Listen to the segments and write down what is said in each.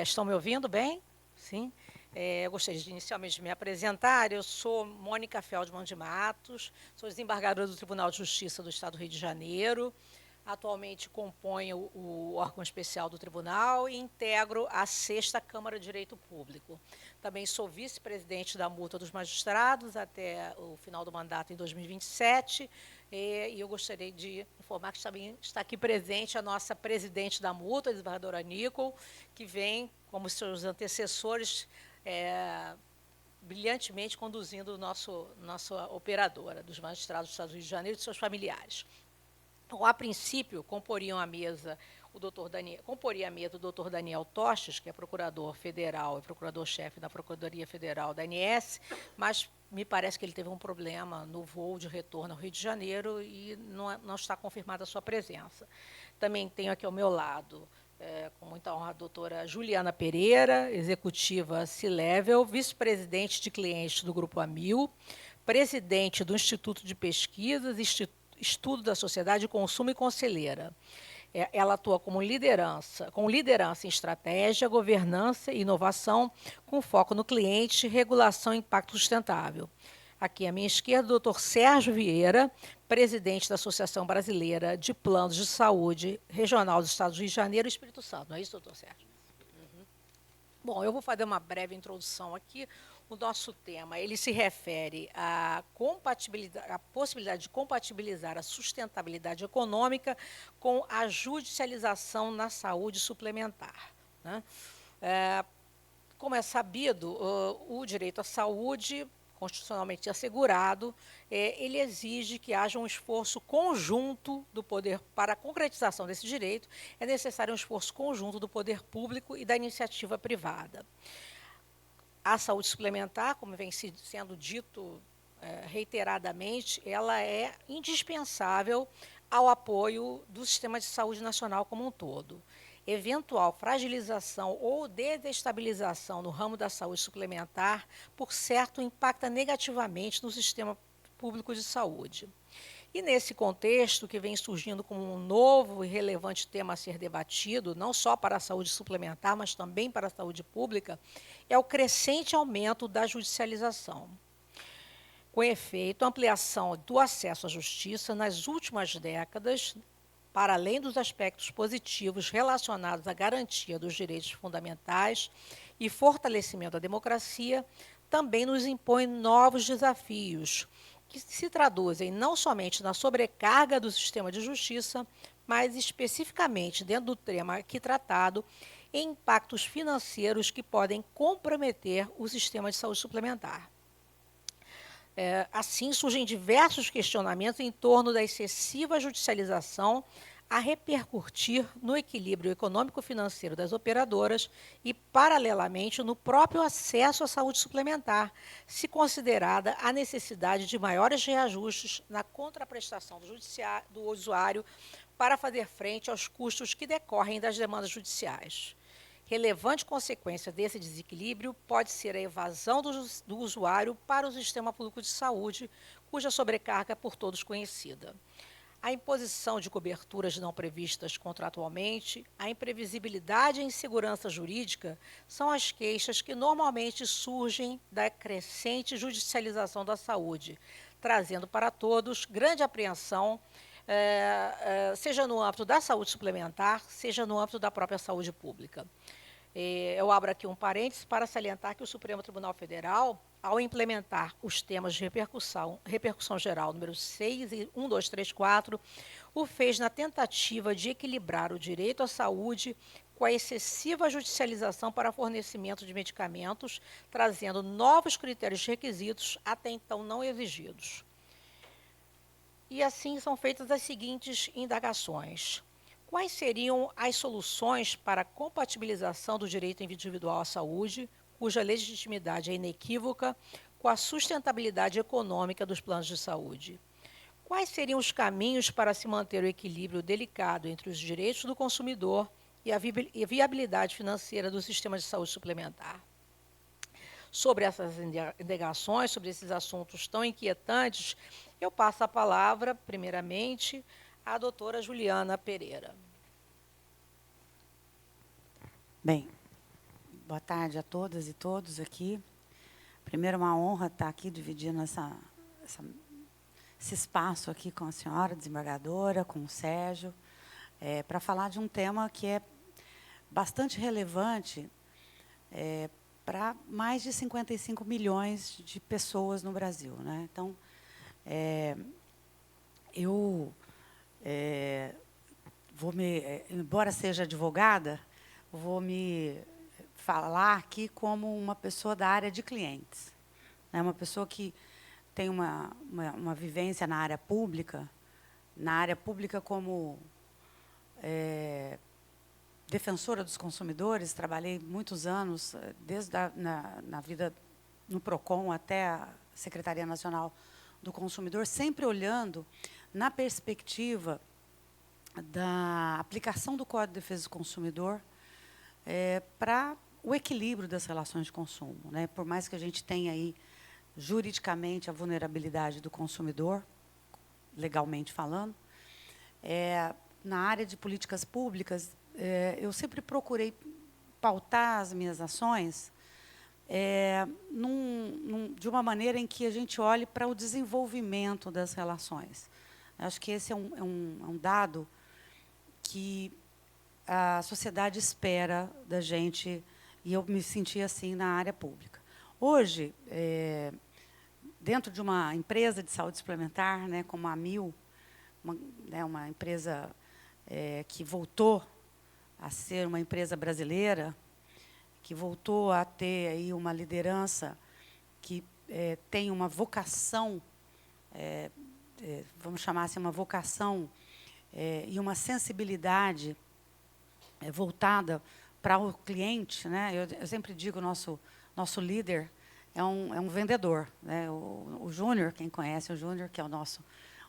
Estão me ouvindo bem? Sim. Eu gostaria de inicialmente me apresentar. Eu sou Mônica Feldman de Matos, sou desembargadora do Tribunal de Justiça do Estado do Rio de Janeiro. Atualmente componho o órgão especial do tribunal e integro a 6ª Câmara de Direito Público. Também sou vice-presidente da Multa dos Magistrados até o final do mandato em 2027. E eu gostaria de informar que também está aqui presente a nossa presidente da Multa, a desembargadora Nicol, que vem, como seus antecessores, brilhantemente conduzindo nossa operadora dos magistrados do Estado do Rio de Janeiro e de seus familiares. Então, a princípio, comporia a mesa o doutor Daniel Tostes, que é procurador federal e procurador-chefe da Procuradoria Federal da ANS, mas me parece que ele teve um problema no voo de retorno ao Rio de Janeiro e não está confirmada a sua presença. Também tenho aqui ao meu lado, com muita honra, a doutora Juliana Pereira, executiva C-Level, vice-presidente de clientes do Grupo Amil, presidente do Instituto de Pesquisas, Estudo da Sociedade de Consumo e conselheira. Ela atua com liderança em estratégia, governança e inovação, com foco no cliente, regulação e impacto sustentável. Aqui à minha esquerda, o doutor Sérgio Vieira, presidente da Associação Brasileira de Planos de Saúde Regional dos Estados do Rio de Janeiro e Espírito Santo. Não é isso, doutor Sérgio? Bom, eu vou fazer uma breve introdução aqui. O nosso tema ele se refere à possibilidade de compatibilizar a sustentabilidade econômica com a judicialização na saúde suplementar, né? Como é sabido, o direito à saúde, constitucionalmente assegurado, ele exige que haja um esforço conjunto do poder para a concretização desse direito. É necessário um esforço conjunto do poder público e da iniciativa privada. A saúde suplementar, como vem sendo dito reiteradamente, ela é indispensável ao apoio do sistema de saúde nacional como um todo. Eventual fragilização ou desestabilização no ramo da saúde suplementar, por certo, impacta negativamente no sistema público de saúde. E nesse contexto, que vem surgindo como um novo e relevante tema a ser debatido, não só para a saúde suplementar, mas também para a saúde pública, é o crescente aumento da judicialização. Com efeito, a ampliação do acesso à justiça nas últimas décadas, para além dos aspectos positivos relacionados à garantia dos direitos fundamentais e fortalecimento da democracia, também nos impõe novos desafios, que se traduzem não somente na sobrecarga do sistema de justiça, mas especificamente, dentro do tema aqui tratado, em impactos financeiros que podem comprometer o sistema de saúde suplementar. Assim, surgem diversos questionamentos em torno da excessiva judicialização a repercutir no equilíbrio econômico-financeiro das operadoras e, paralelamente, no próprio acesso à saúde suplementar, se considerada a necessidade de maiores reajustes na contraprestação do usuário para fazer frente aos custos que decorrem das demandas judiciais. Relevante consequência desse desequilíbrio pode ser a evasão do usuário para o sistema público de saúde, cuja sobrecarga é por todos conhecida. A imposição de coberturas não previstas contratualmente, a imprevisibilidade e a insegurança jurídica são as queixas que normalmente surgem da crescente judicialização da saúde, trazendo para todos grande apreensão, seja no âmbito da saúde suplementar, seja no âmbito da própria saúde pública. Eu abro aqui um parênteses para salientar que o Supremo Tribunal Federal, ao implementar os temas de repercussão geral número 6 e 1234, o fez na tentativa de equilibrar o direito à saúde com a excessiva judicialização para fornecimento de medicamentos, trazendo novos critérios e requisitos até então não exigidos. E assim são feitas as seguintes indagações. Quais seriam as soluções para a compatibilização do direito individual à saúde, cuja legitimidade é inequívoca, com a sustentabilidade econômica dos planos de saúde? Quais seriam os caminhos para se manter o equilíbrio delicado entre os direitos do consumidor e a viabilidade financeira do sistema de saúde suplementar? Sobre essas indagações, sobre esses assuntos tão inquietantes, eu passo a palavra, primeiramente, à doutora Juliana Pereira. Bem, Boa tarde a todas e todos aqui. Primeiro, uma honra estar aqui dividindo esse espaço aqui com a senhora desembargadora, com o Sérgio, para falar de um tema que é bastante relevante para mais de 55 milhões de pessoas no Brasil, né? Então, eu embora seja advogada, vou me falar aqui como uma pessoa da área de clientes, né? Uma pessoa que tem uma vivência na área pública como defensora dos consumidores. Trabalhei muitos anos, desde na vida no PROCON até a Secretaria Nacional do Consumidor, sempre olhando na perspectiva da aplicação do Código de Defesa do Consumidor para o equilíbrio das relações de consumo, né? Por mais que a gente tenha aí, juridicamente, a vulnerabilidade do consumidor, legalmente falando, na área de políticas públicas, eu sempre procurei pautar as minhas ações de uma maneira em que a gente olhe para o desenvolvimento das relações. Acho que esse é um dado que a sociedade espera da gente, e eu me senti assim na área pública. Hoje, dentro de uma empresa de saúde suplementar, né, como a Amil, uma empresa que voltou a ser uma empresa brasileira, que voltou a ter aí uma liderança que tem uma vocação, vamos chamar assim, uma vocação e uma sensibilidade voltada para o cliente, né? Eu sempre digo, nosso líder é um vendedor, né? O Júnior, quem conhece o Júnior, que é o nosso,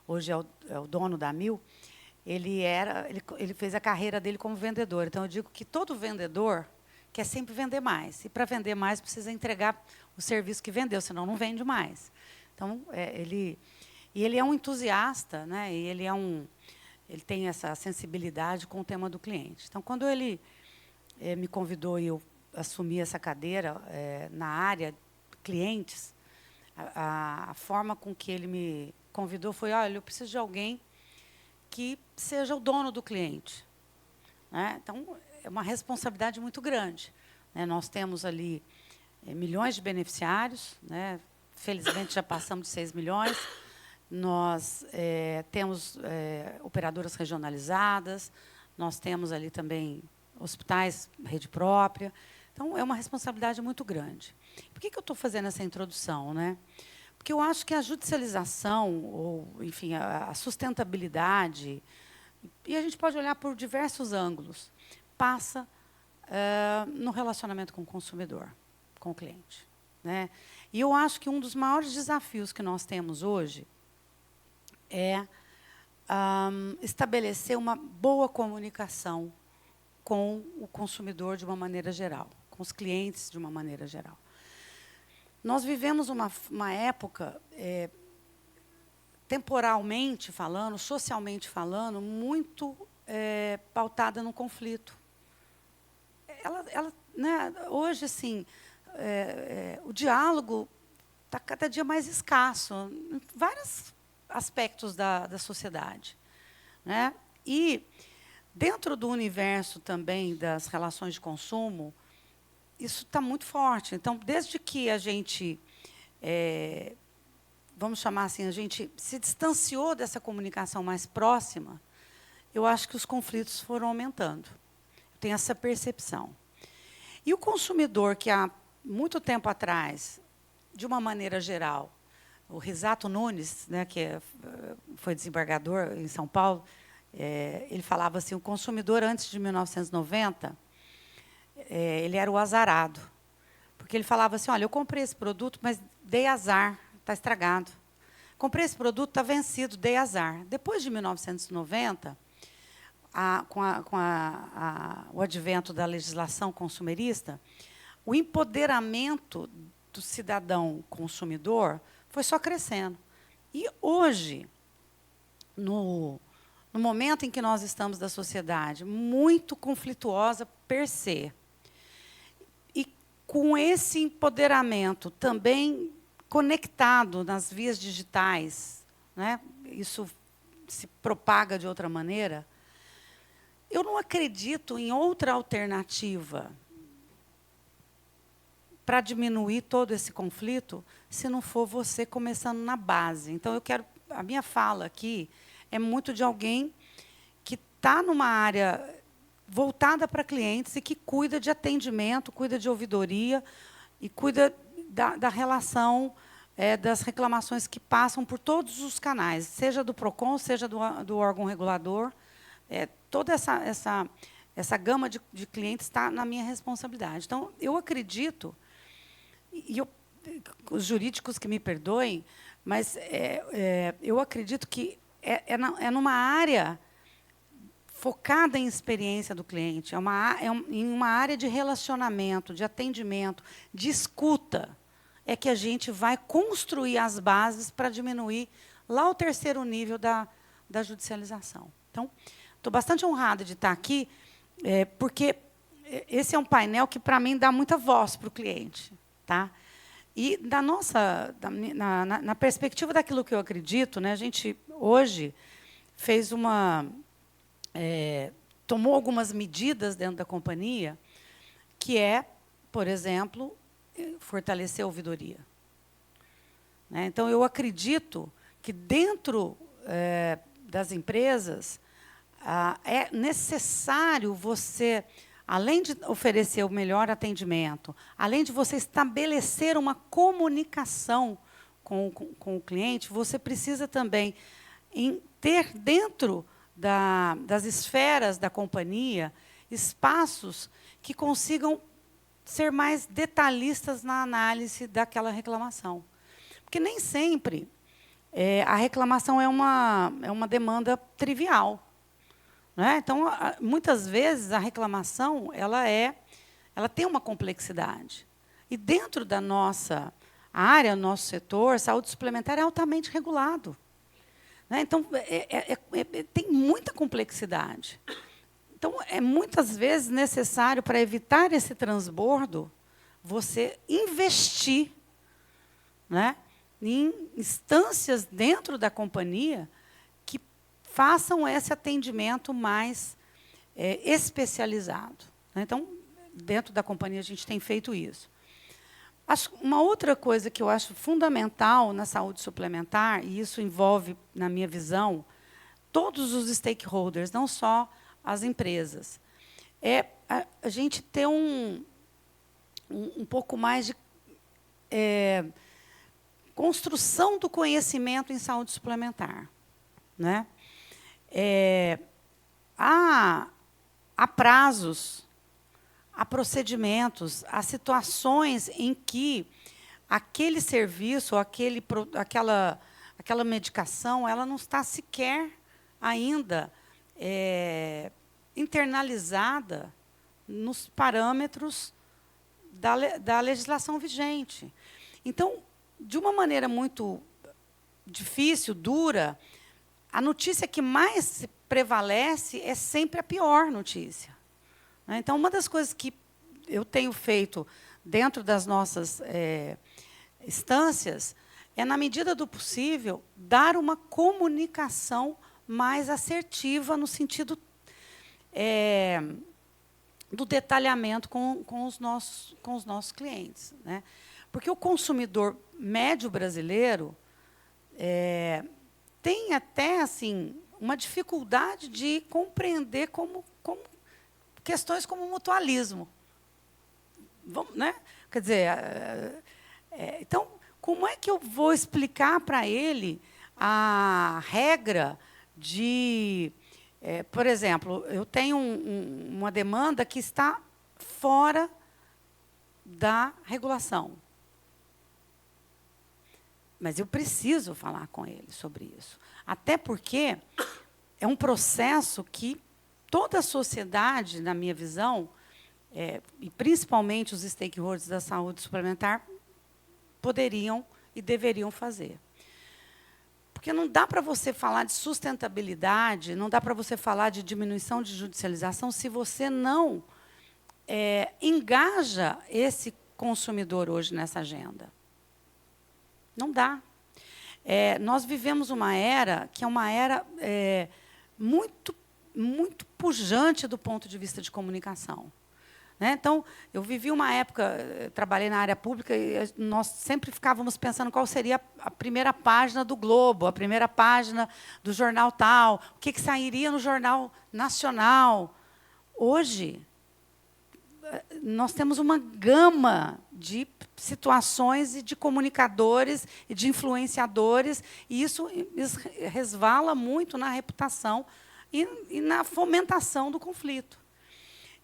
hoje é o dono da Amil, ele fez a carreira dele como vendedor. Então, eu digo que todo vendedor quer sempre vender mais. E, para vender mais, precisa entregar o serviço que vendeu, senão não vende mais. Então, ele é um entusiasta, né? E ele tem essa sensibilidade com o tema do cliente. Então, quando ele me convidou e eu assumi essa cadeira na área clientes, a forma com que ele me convidou foi: olha, eu preciso de alguém que seja o dono do cliente, né? Então, é uma responsabilidade muito grande, né? Nós temos ali milhões de beneficiários, né? Felizmente, já passamos de 6 milhões. Nós temos operadoras regionalizadas, nós temos ali também hospitais, rede própria. Então, é uma responsabilidade muito grande. Por que eu estou fazendo essa introdução, né? Porque eu acho que a judicialização, ou, enfim, a sustentabilidade, e a gente pode olhar por diversos ângulos, passa no relacionamento com o consumidor, com o cliente, né? E eu acho que um dos maiores desafios que nós temos hoje é estabelecer uma boa comunicação com o consumidor de uma maneira geral, com os clientes de uma maneira geral. Nós vivemos uma época, temporalmente falando, socialmente falando, muito pautada no conflito. Né, hoje, assim, o diálogo está cada dia mais escasso em vários aspectos da sociedade, né? E, dentro do universo também das relações de consumo, isso está muito forte. Então, desde que a gente, vamos chamar assim, a gente se distanciou dessa comunicação mais próxima, eu acho que os conflitos foram aumentando. Eu tenho essa percepção. E o consumidor, que há muito tempo atrás, de uma maneira geral, o Risato Nunes, né, que foi desembargador em São Paulo, ele falava assim: o consumidor, antes de 1990, ele era o azarado. Porque ele falava assim: olha, eu comprei esse produto, mas dei azar, está estragado. Comprei esse produto, está vencido, dei azar. Depois de 1990, com o advento da legislação consumerista, o empoderamento do cidadão consumidor foi só crescendo. E hoje, no momento em que nós estamos da sociedade muito conflituosa per se, e com esse empoderamento também conectado nas vias digitais, né, isso se propaga de outra maneira, eu não acredito em outra alternativa para diminuir todo esse conflito, se não for você começando na base. Então, a minha fala aqui é muito de alguém que está numa área voltada para clientes e que cuida de atendimento, cuida de ouvidoria e cuida da relação das reclamações que passam por todos os canais, seja do PROCON, seja do órgão regulador. Toda essa gama de clientes está na minha responsabilidade. Então, eu acredito, os jurídicos que me perdoem, mas eu acredito que é numa área focada em experiência do cliente, em uma área de relacionamento, de atendimento, de escuta, é que a gente vai construir as bases para diminuir lá o terceiro nível da judicialização. Então, estou bastante honrada de estar aqui, porque esse é um painel que, para mim, dá muita voz para o cliente. Tá? E na perspectiva daquilo que eu acredito, né, a gente, hoje, fez tomou algumas medidas dentro da companhia, que por exemplo, fortalecer a ouvidoria. Né? Então, eu acredito que, dentro das empresas, é necessário você, além de oferecer o melhor atendimento, além de você estabelecer uma comunicação com o cliente, você precisa também ter dentro das esferas da companhia espaços que consigam ser mais detalhistas na análise daquela reclamação. Porque nem sempre a reclamação é uma demanda trivial. Né? Então, muitas vezes, a reclamação ela tem uma complexidade. E, dentro da nossa área, nosso setor, saúde suplementar é altamente regulado. Né? Então, tem muita complexidade. Então, é muitas vezes necessário, para evitar esse transbordo, você investir, né, em instâncias dentro da companhia que façam esse atendimento mais especializado. Né? Então, dentro da companhia, a gente tem feito isso. Uma outra coisa que eu acho fundamental na saúde suplementar, e isso envolve, na minha visão, todos os stakeholders, não só as empresas, é a gente ter um pouco mais de construção do conhecimento em saúde suplementar. Né? Há prazos, há procedimentos, há situações em que aquele serviço, aquela medicação, ela não está sequer ainda internalizada nos parâmetros da legislação vigente. Então, de uma maneira muito difícil, dura, a notícia que mais prevalece é sempre a pior notícia. Então, uma das coisas que eu tenho feito dentro das nossas instâncias é, na medida do possível, dar uma comunicação mais assertiva no sentido do detalhamento com os nossos clientes. Né? Porque o consumidor médio brasileiro tem até assim, uma dificuldade de compreender questões como mutualismo. Né? Quer dizer, então, como é que eu vou explicar para ele a regra de... por exemplo, eu tenho uma demanda que está fora da regulação. Mas eu preciso falar com ele sobre isso. Até porque é um processo que toda a sociedade, na minha visão, e principalmente os stakeholders da saúde suplementar, poderiam e deveriam fazer. Porque não dá para você falar de sustentabilidade, não dá para você falar de diminuição de judicialização se você não engaja esse consumidor hoje nessa agenda? Não dá. Nós vivemos uma era que é uma era muito, muito pujante do ponto de vista de comunicação. Né? Então, eu vivi uma época, trabalhei na área pública, e nós sempre ficávamos pensando qual seria a primeira página do Globo, a primeira página do jornal tal, o que sairia no jornal nacional. Hoje, nós temos uma gama de situações e de comunicadores e de influenciadores, e isso resvala muito na reputação e na fomentação do conflito.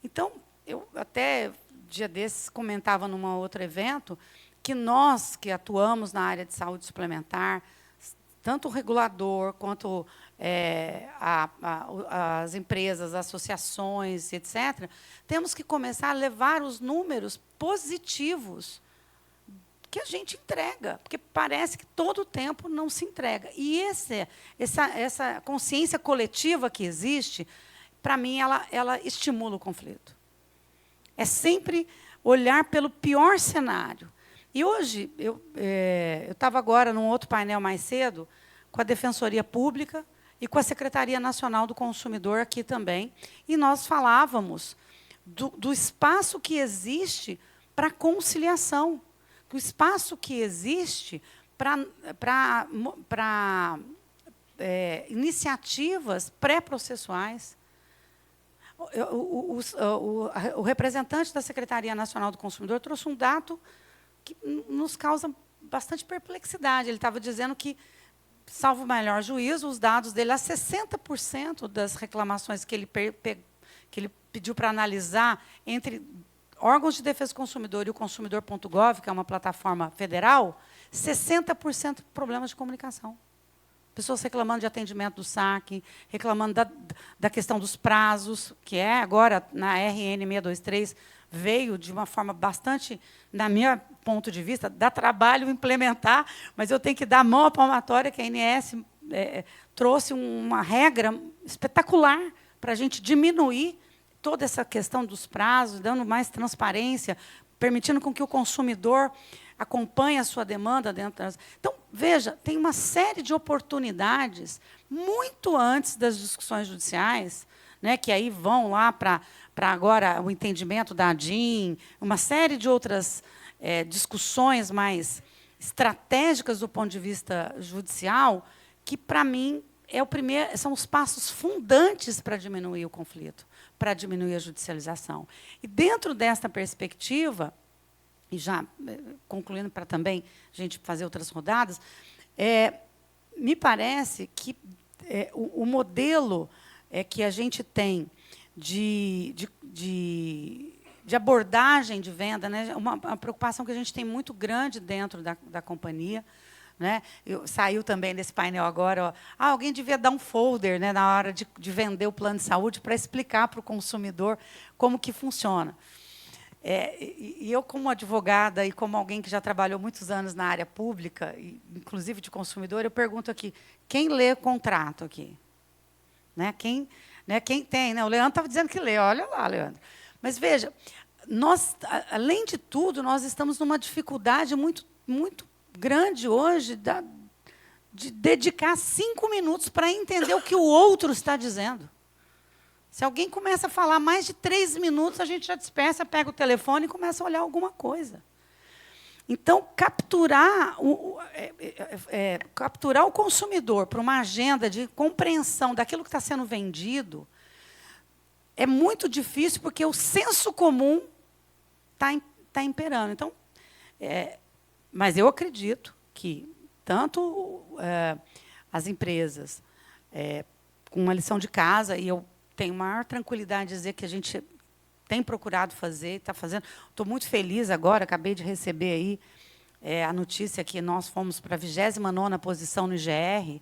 Então, eu até, dia desses, comentava num outro evento que nós, que atuamos na área de saúde suplementar, tanto o regulador quanto as empresas, associações, etc., temos que começar a levar os números positivos que a gente entrega, porque parece que todo o tempo não se entrega. E essa consciência coletiva que existe, para mim, ela estimula o conflito. É sempre olhar pelo pior cenário. E hoje, eu estava agora num outro painel mais cedo, com a Defensoria Pública e com a Secretaria Nacional do Consumidor aqui também, e nós falávamos do espaço que existe para conciliação, o espaço que existe para iniciativas pré-processuais. O representante da Secretaria Nacional do Consumidor trouxe um dado que nos causa bastante perplexidade. Ele estava dizendo que, salvo o melhor juízo, os dados dele, a 60% das reclamações que ele pediu para analisar entre órgãos de defesa do consumidor e o consumidor.gov, que é uma plataforma federal, 60% problemas de comunicação. Pessoas reclamando de atendimento do saque, reclamando da questão dos prazos, que agora, na RN 623, veio de uma forma bastante, na meu ponto de vista, dá trabalho implementar, mas eu tenho que dar a mão à palmatória, que a ANS trouxe uma regra espetacular para a gente diminuir toda essa questão dos prazos, dando mais transparência, permitindo com que o consumidor acompanhe a sua demanda dentro das... Então, veja, tem uma série de oportunidades muito antes das discussões judiciais, né, que aí vão lá para agora o entendimento da ADIM, uma série de outras discussões mais estratégicas do ponto de vista judicial, que, para mim, são os passos fundantes para diminuir o conflito, para diminuir a judicialização. E, dentro desta perspectiva, e já concluindo para também a gente fazer outras rodadas, me parece que o modelo que a gente tem de abordagem de venda, né, uma preocupação que a gente tem muito grande dentro da companhia, né? Saiu também desse painel agora, alguém devia dar um folder, né, na hora de vender o plano de saúde para explicar para o consumidor como que funciona. E eu, como advogada e como alguém que já trabalhou muitos anos na área pública, inclusive de consumidor, eu pergunto aqui, quem lê contrato aqui? Né? Quem tem? Né? O Leandro estava dizendo que lê, olha lá, Leandro. Mas, veja, nós, além de tudo, nós estamos numa dificuldade muito, muito grande hoje de dedicar 5 minutos para entender o que o outro está dizendo. Se alguém começa a falar mais de 3 minutos, a gente já dispersa, pega o telefone e começa a olhar alguma coisa. Então, capturar o consumidor para uma agenda de compreensão daquilo que está sendo vendido é muito difícil, porque o senso comum está imperando. Então, mas eu acredito que tanto as empresas, com uma lição de casa, e eu tenho maior tranquilidade de dizer que a gente tem procurado fazer, está fazendo. Estou muito feliz agora, acabei de receber aí a notícia que nós fomos para a 29ª posição no IGR.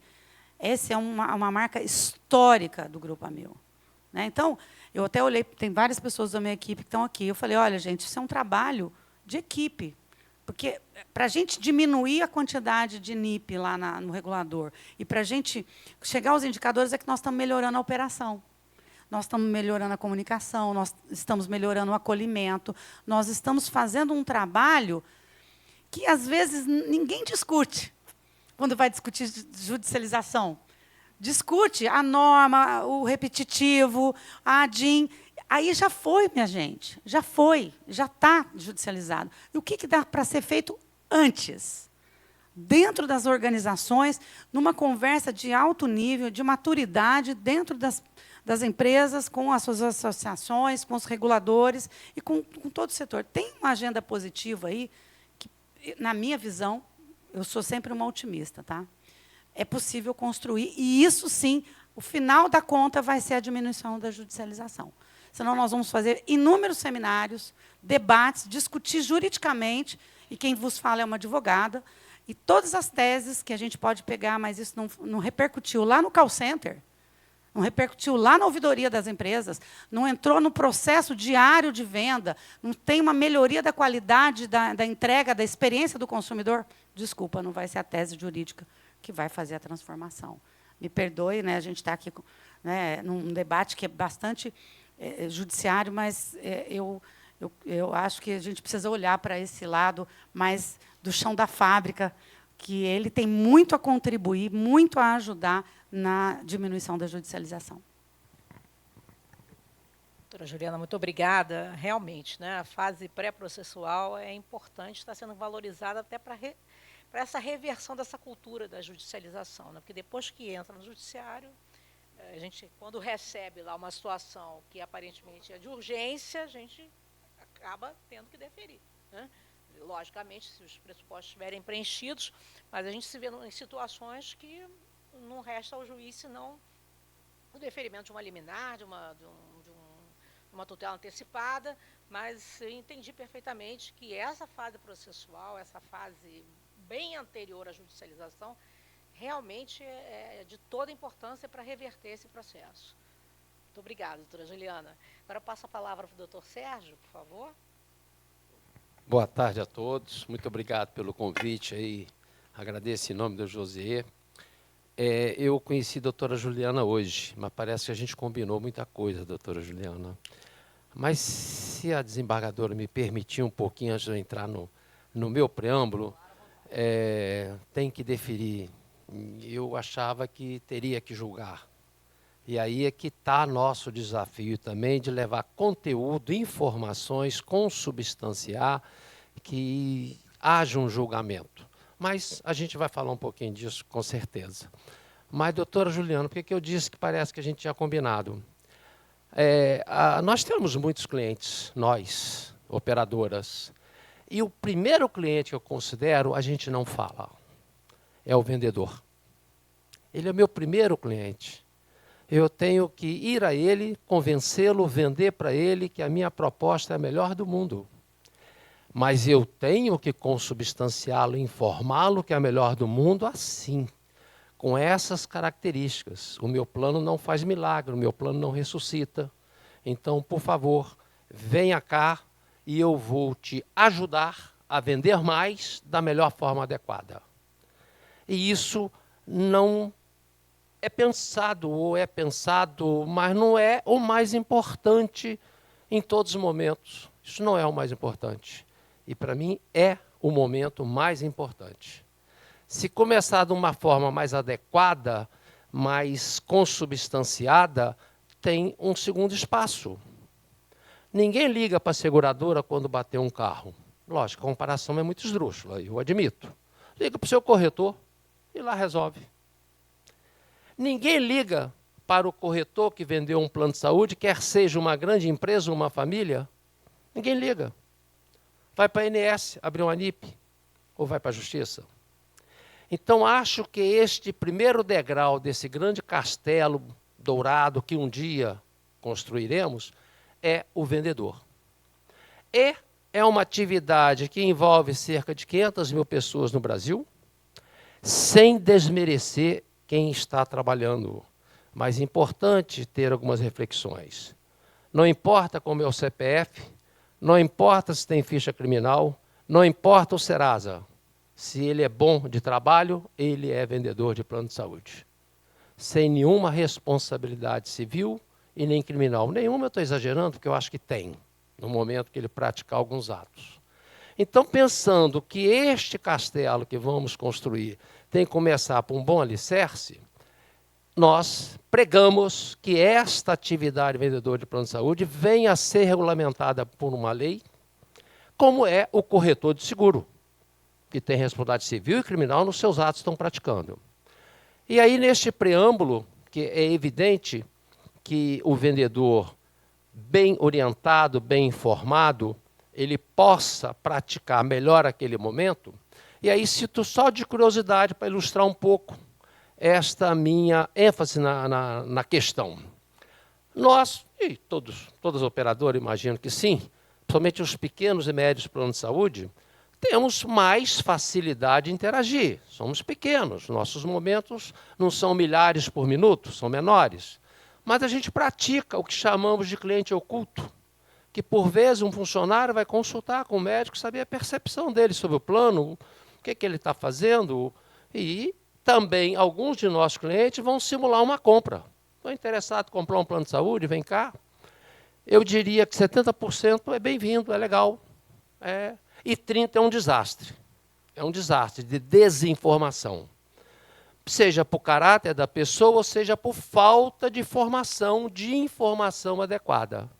Essa é uma marca histórica do Grupo Amil. Né? Então, eu até olhei, tem várias pessoas da minha equipe que estão aqui. Eu falei, olha, gente, isso é um trabalho de equipe. Porque, para a gente diminuir a quantidade de NIP lá no regulador e para a gente chegar aos indicadores, é que nós estamos melhorando a operação. nós estamos melhorando a comunicação, nós estamos melhorando o acolhimento, nós estamos fazendo um trabalho que, às vezes, ninguém discute quando vai discutir judicialização. Discute a norma, o repetitivo, a ADIM. Aí já foi, minha gente, já foi, já está judicializado. E o que dá para ser feito antes? Dentro das organizações, numa conversa de alto nível, de maturidade, dentro das empresas, com as suas associações, com os reguladores e com todo o setor. Tem uma agenda positiva aí, que, na minha visão, eu sou sempre uma otimista, tá? É possível construir, e isso, sim, o final da conta vai ser a diminuição da judicialização. Senão, nós vamos fazer inúmeros seminários, debates, discutir juridicamente, e quem vos fala é uma advogada, e todas as teses que a gente pode pegar, mas isso não repercutiu lá no call center, não repercutiu lá na ouvidoria das empresas, não entrou no processo diário de venda, não tem uma melhoria da qualidade da entrega, da experiência do consumidor. Desculpa, não vai ser a tese jurídica que vai fazer a transformação. Me perdoe, né, a gente está aqui, né, num debate que é bastante judiciário, mas eu acho que a gente precisa olhar para esse lado mais do chão da fábrica, que ele tem muito a contribuir, muito a ajudar na diminuição da judicialização. Doutora Juliana, muito obrigada. Realmente, né, a fase pré-processual é importante, está sendo valorizada até para essa reversão dessa cultura da judicialização, né, porque depois que entra no judiciário, a gente, quando recebe lá uma situação que aparentemente é de urgência, a gente acaba tendo que deferir, né? Logicamente, se os pressupostos estiverem preenchidos, mas a gente se vê em situações que não resta ao juiz senão o deferimento de uma liminar, de uma tutela antecipada, mas eu entendi perfeitamente que essa fase processual, essa fase bem anterior à judicialização, realmente é de toda importância para reverter esse processo. Muito obrigada, doutora Juliana. Agora eu passo a palavra para o doutor Sérgio, por favor. Boa tarde a todos. Muito obrigado pelo convite aí. Agradeço em nome do José. Eu conheci a doutora Juliana hoje, mas parece que a gente combinou muita coisa, doutora Juliana. Mas se a desembargadora me permitir um pouquinho antes de eu entrar no meu preâmbulo, tem que deferir. Eu achava que teria que julgar. E aí é que está nosso desafio também de levar conteúdo, informações, consubstanciar, que haja um julgamento. Mas a gente vai falar um pouquinho disso, com certeza. Mas, doutora Juliana, por que eu disse que parece que a gente tinha combinado? Nós temos muitos clientes, nós, operadoras. E o primeiro cliente que eu considero, a gente não fala. É o vendedor. Ele é meu primeiro cliente. Eu tenho que ir a ele, convencê-lo, vender para ele que a minha proposta é a melhor do mundo. Mas eu tenho que consubstanciá-lo, informá-lo que é a melhor do mundo assim, com essas características. O meu plano não faz milagre, o meu plano não ressuscita. Então, por favor, venha cá e eu vou te ajudar a vender mais da melhor forma adequada. E isso não é pensado, ou é pensado, mas não é o mais importante em todos os momentos. Isso não é o mais importante. E, para mim, é o momento mais importante. Se começar de uma forma mais adequada, mais consubstanciada, tem um segundo espaço. Ninguém liga para a seguradora quando bater um carro. Lógico, a comparação é muito esdrúxula, eu admito. Liga para o seu corretor e lá resolve. Ninguém liga para o corretor que vendeu um plano de saúde, quer seja uma grande empresa ou uma família. Ninguém liga. Vai para a ANS, abrir um ANIP, ou vai para a Justiça. Então, acho que este primeiro degrau desse grande castelo dourado que um dia construiremos é o vendedor. E é uma atividade que envolve cerca de 500 mil pessoas no Brasil, sem desmerecer quem está trabalhando. Mas é importante ter algumas reflexões. Não importa como é o CPF, não importa se tem ficha criminal, não importa o Serasa. Se ele é bom de trabalho, ele é vendedor de plano de saúde. Sem nenhuma responsabilidade civil e nem criminal. Nenhuma eu estou exagerando, porque eu acho que tem, no momento que ele praticar alguns atos. Então, pensando que este castelo que vamos construir tem que começar por um bom alicerce, nós pregamos que esta atividade vendedora de plano de saúde venha a ser regulamentada por uma lei, como é o corretor de seguro, que tem responsabilidade civil e criminal nos seus atos que estão praticando. E aí, neste preâmbulo, que é evidente que o vendedor, bem orientado, bem informado, ele possa praticar melhor aquele momento. E aí cito só de curiosidade para ilustrar um pouco esta minha ênfase na questão. Nós, e todos os operadores, imagino que sim, principalmente os pequenos e médios planos de saúde, temos mais facilidade de interagir. Somos pequenos, nossos momentos não são milhares por minuto, são menores. Mas a gente pratica o que chamamos de cliente oculto, que por vezes um funcionário vai consultar com o médico, saber a percepção dele sobre o plano, o que ele está fazendo, e também alguns de nossos clientes vão simular uma compra. Estou interessado em comprar um plano de saúde, vem cá. Eu diria que 70% é bem-vindo, é legal. E 30% é um desastre. É um desastre de desinformação. Seja por caráter da pessoa, ou seja por falta de formação, de informação adequada.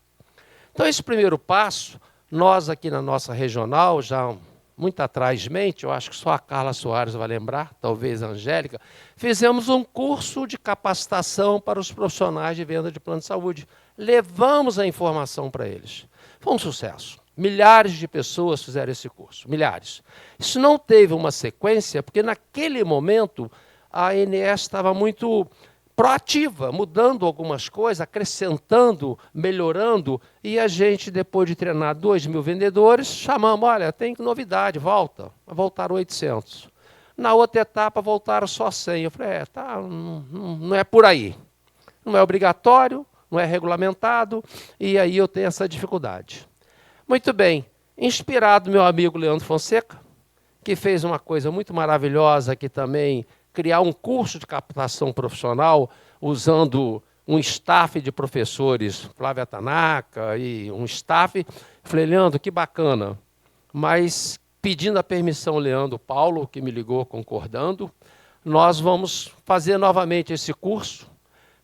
Então, esse primeiro passo, nós aqui na nossa regional, já muito atrásmente, eu acho que só a Carla Soares vai lembrar, talvez a Angélica, fizemos um curso de capacitação para os profissionais de venda de plano de saúde. Levamos a informação para eles. Foi um sucesso. Milhares de pessoas fizeram esse curso, milhares. Isso não teve uma sequência, porque naquele momento a ANS estava muito proativa, mudando algumas coisas, acrescentando, melhorando, e a gente, depois de treinar 2.000 vendedores, chamamos, olha, tem novidade, voltaram 800. Na outra etapa, voltaram só 100. Eu falei, não é por aí. Não é obrigatório, não é regulamentado, e aí eu tenho essa dificuldade. Muito bem, inspirado meu amigo Leandro Fonseca, que fez uma coisa muito maravilhosa aqui também, criar um curso de captação profissional usando um staff de professores, Flávia Tanaka e um staff. Falei, Leandro, que bacana. Mas pedindo a permissão, Leandro Paulo, que me ligou concordando, nós vamos fazer novamente esse curso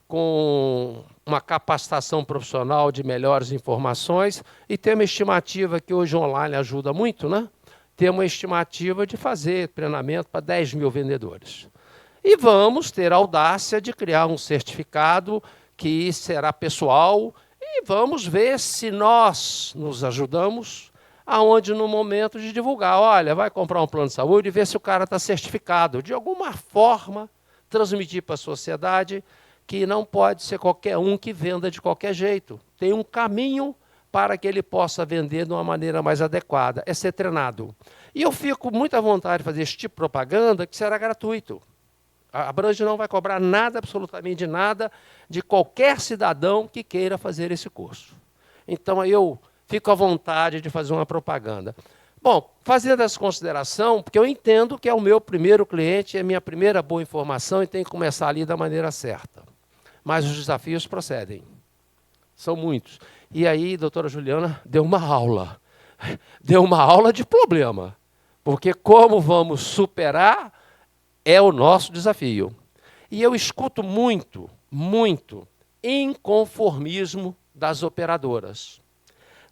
com uma capacitação profissional de melhores informações e tem uma estimativa que hoje online ajuda muito, né? Tem uma estimativa de fazer treinamento para 10.000 vendedores. E vamos ter a audácia de criar um certificado que será pessoal e vamos ver se nós nos ajudamos aonde no momento de divulgar. Olha, vai comprar um plano de saúde e ver se o cara está certificado. De alguma forma, transmitir para a sociedade que não pode ser qualquer um que venda de qualquer jeito. Tem um caminho para que ele possa vender de uma maneira mais adequada. É ser treinado. E eu fico muito à vontade de fazer esse tipo de propaganda que será gratuito. A Brange não vai cobrar nada, absolutamente nada, de qualquer cidadão que queira fazer esse curso. Então, eu fico à vontade de fazer uma propaganda. Bom, fazendo essa consideração, porque eu entendo que é o meu primeiro cliente, é a minha primeira boa informação e tem que começar ali da maneira certa. Mas os desafios procedem. São muitos. E aí, doutora Juliana deu uma aula. Deu uma aula de problema. Porque como vamos superar é o nosso desafio. E eu escuto muito inconformismo das operadoras.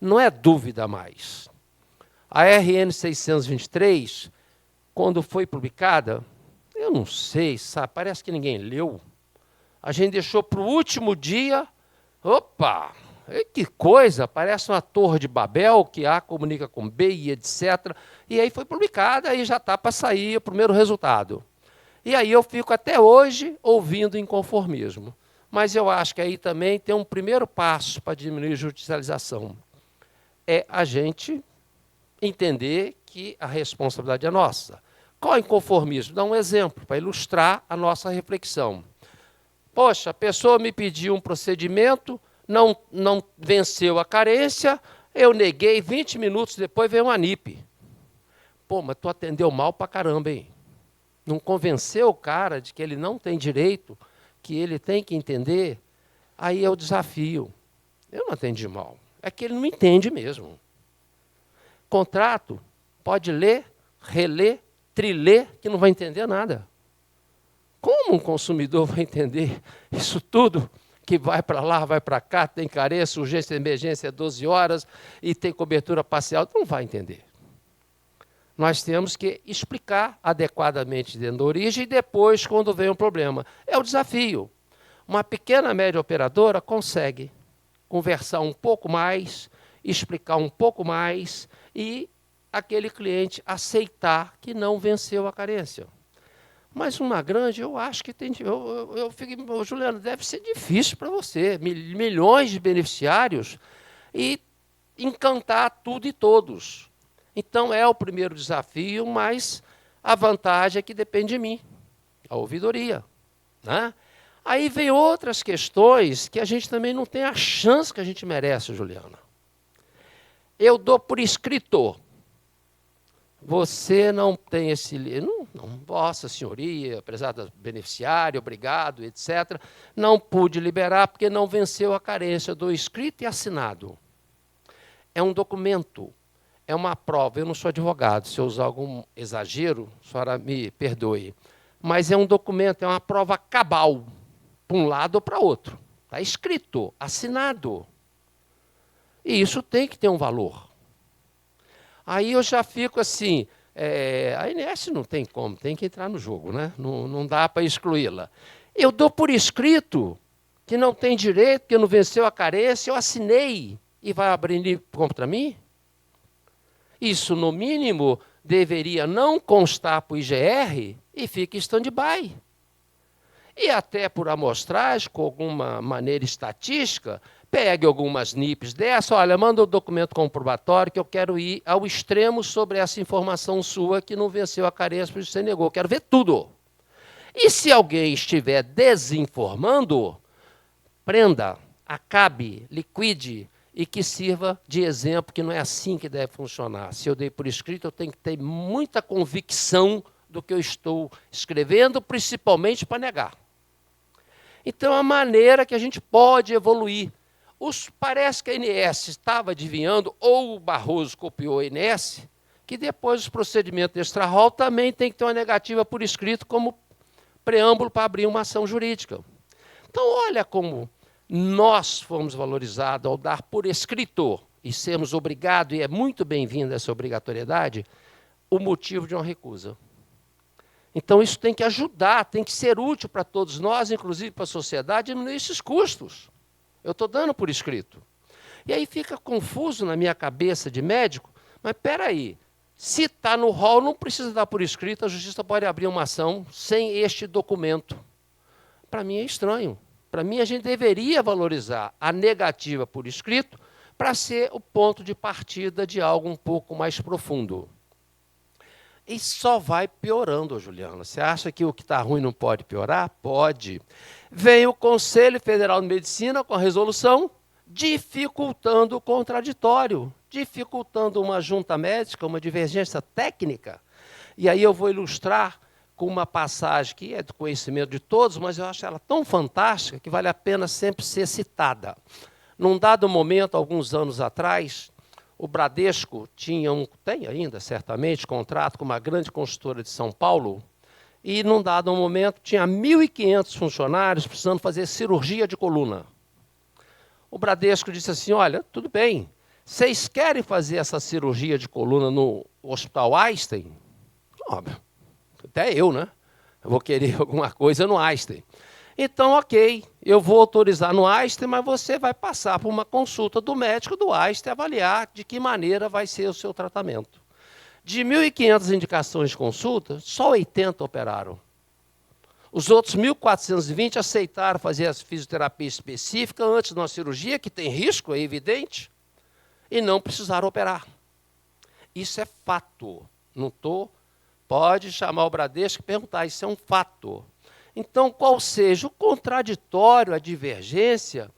Não é dúvida mais. A RN 623, quando foi publicada, eu não sei, sabe, parece que ninguém leu. A gente deixou para o último dia, opa, que coisa, parece uma torre de Babel, que A comunica com B e etc. E aí foi publicada e já está para sair o primeiro resultado. E aí eu fico até hoje ouvindo inconformismo. Mas eu acho que aí também tem um primeiro passo para diminuir a judicialização. É a gente entender que a responsabilidade é nossa. Qual é o inconformismo? Dá um exemplo para ilustrar a nossa reflexão. Poxa, a pessoa me pediu um procedimento, não venceu a carência, eu neguei, 20 minutos depois veio uma NIP. Pô, mas tu atendeu mal pra caramba, hein? Não convenceu o cara de que ele não tem direito, que ele tem que entender. Aí é o desafio. Eu não atendi mal. É que ele não entende mesmo. Contrato, pode ler, reler, triler, que não vai entender nada. Como um consumidor vai entender isso tudo? Que vai para lá, vai para cá, tem carência, urgência e emergência 12 horas e tem cobertura parcial. Não vai entender. Nós temos que explicar adequadamente dentro da origem e depois, quando vem um problema. É o desafio. Uma pequena, média operadora consegue conversar um pouco mais, explicar um pouco mais e aquele cliente aceitar que não venceu a carência. Mas uma grande, eu acho que tem... Eu fico, Juliano, deve ser difícil para você. Milhões de beneficiários e encantar tudo e todos. Então, é o primeiro desafio, mas a vantagem é que depende de mim, a ouvidoria. Né? Aí vem outras questões que a gente também não tem a chance que a gente merece, Juliana. Eu dou por escrito. Você não tem esse... Não, Vossa Senhoria, prezada beneficiária, obrigado, etc. Não pude liberar porque não venceu a carência. Eu dou escrito e assinado. É um documento. É uma prova. Eu não sou advogado. Se eu usar algum exagero, a senhora me perdoe. Mas é um documento, é uma prova cabal, para um lado ou para outro. Está escrito, assinado. E isso tem que ter um valor. Aí eu já fico assim, a INSS não tem como, tem que entrar no jogo, né? Não dá para excluí-la. Eu dou por escrito que não tem direito, que não venceu a carência, eu assinei e vai abrir contra mim? Isso, no mínimo, deveria não constar para o IGR e fica em stand-by. E até por amostragem, com alguma maneira estatística, pegue algumas NIPs dessa, olha, manda o documento comprobatório que eu quero ir ao extremo sobre essa informação sua que não venceu a carência, por isso você negou. Quero ver tudo. E se alguém estiver desinformando, prenda, acabe, liquide e que sirva de exemplo que não é assim que deve funcionar. Se eu dei por escrito, eu tenho que ter muita convicção do que eu estou escrevendo, principalmente para negar. Então, a maneira que a gente pode evoluir. Parece que a INSS estava adivinhando, ou o Barroso copiou a INSS, que depois os procedimentos extra-rol também tem que ter uma negativa por escrito como preâmbulo para abrir uma ação jurídica. Então, olha como nós fomos valorizados ao dar por escrito e sermos obrigados, e é muito bem-vinda essa obrigatoriedade, o motivo de uma recusa. Então, isso tem que ajudar, tem que ser útil para todos nós, inclusive para a sociedade, diminuir esses custos. Eu estou dando por escrito. E aí fica confuso na minha cabeça de médico, mas espera aí, se está no rol, não precisa dar por escrito, a justiça pode abrir uma ação sem este documento. Para mim é estranho. Para mim, a gente deveria valorizar a negativa por escrito para ser o ponto de partida de algo um pouco mais profundo. E só vai piorando, Juliana. Você acha que o que está ruim não pode piorar? Pode. Vem o Conselho Federal de Medicina com a resolução dificultando o contraditório, dificultando uma junta médica, uma divergência técnica. E aí eu vou ilustrar com uma passagem que é do conhecimento de todos, mas eu acho ela tão fantástica que vale a pena sempre ser citada. Num dado momento, alguns anos atrás, o Bradesco tem ainda, certamente, contrato com uma grande consultora de São Paulo, e, num dado momento, tinha 1.500 funcionários precisando fazer cirurgia de coluna. O Bradesco disse assim, olha, tudo bem, vocês querem fazer essa cirurgia de coluna no Hospital Einstein? Óbvio, até eu, né? Eu vou querer alguma coisa no Einstein. Então, ok, eu vou autorizar no Einstein, mas você vai passar por uma consulta do médico do Einstein avaliar de que maneira vai ser o seu tratamento. De 1.500 indicações de consulta, só 80 operaram. Os outros 1.420 aceitaram fazer a fisioterapia específica antes de uma cirurgia, que tem risco, é evidente, e não precisaram operar. Isso é fato. Não estou... Pode chamar o Bradesco e perguntar, isso é um fato. Então, qual seja o contraditório, a divergência,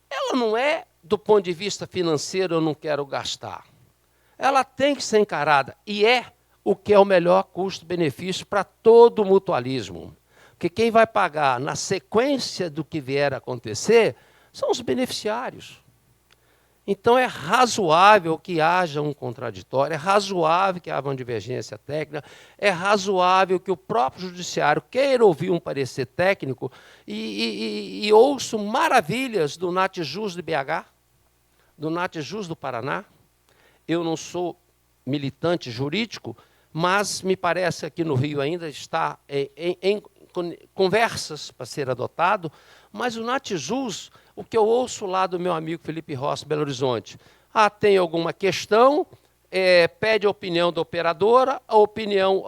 ela não é, do ponto de vista financeiro, eu não quero gastar. Ela tem que ser encarada, e é o que é o melhor custo-benefício para todo o mutualismo. Porque quem vai pagar na sequência do que vier a acontecer são os beneficiários. Então, é razoável que haja um contraditório, é razoável que haja uma divergência técnica, é razoável que o próprio judiciário queira ouvir um parecer técnico e ouço maravilhas do Natjus de BH, do Natjus do Paraná. Eu não sou militante jurídico, mas me parece que aqui no Rio ainda está em conversas para ser adotado, mas o Natjus, o que eu ouço lá do meu amigo Felipe Rossi, Belo Horizonte, tem alguma questão, pede a opinião da operadora, a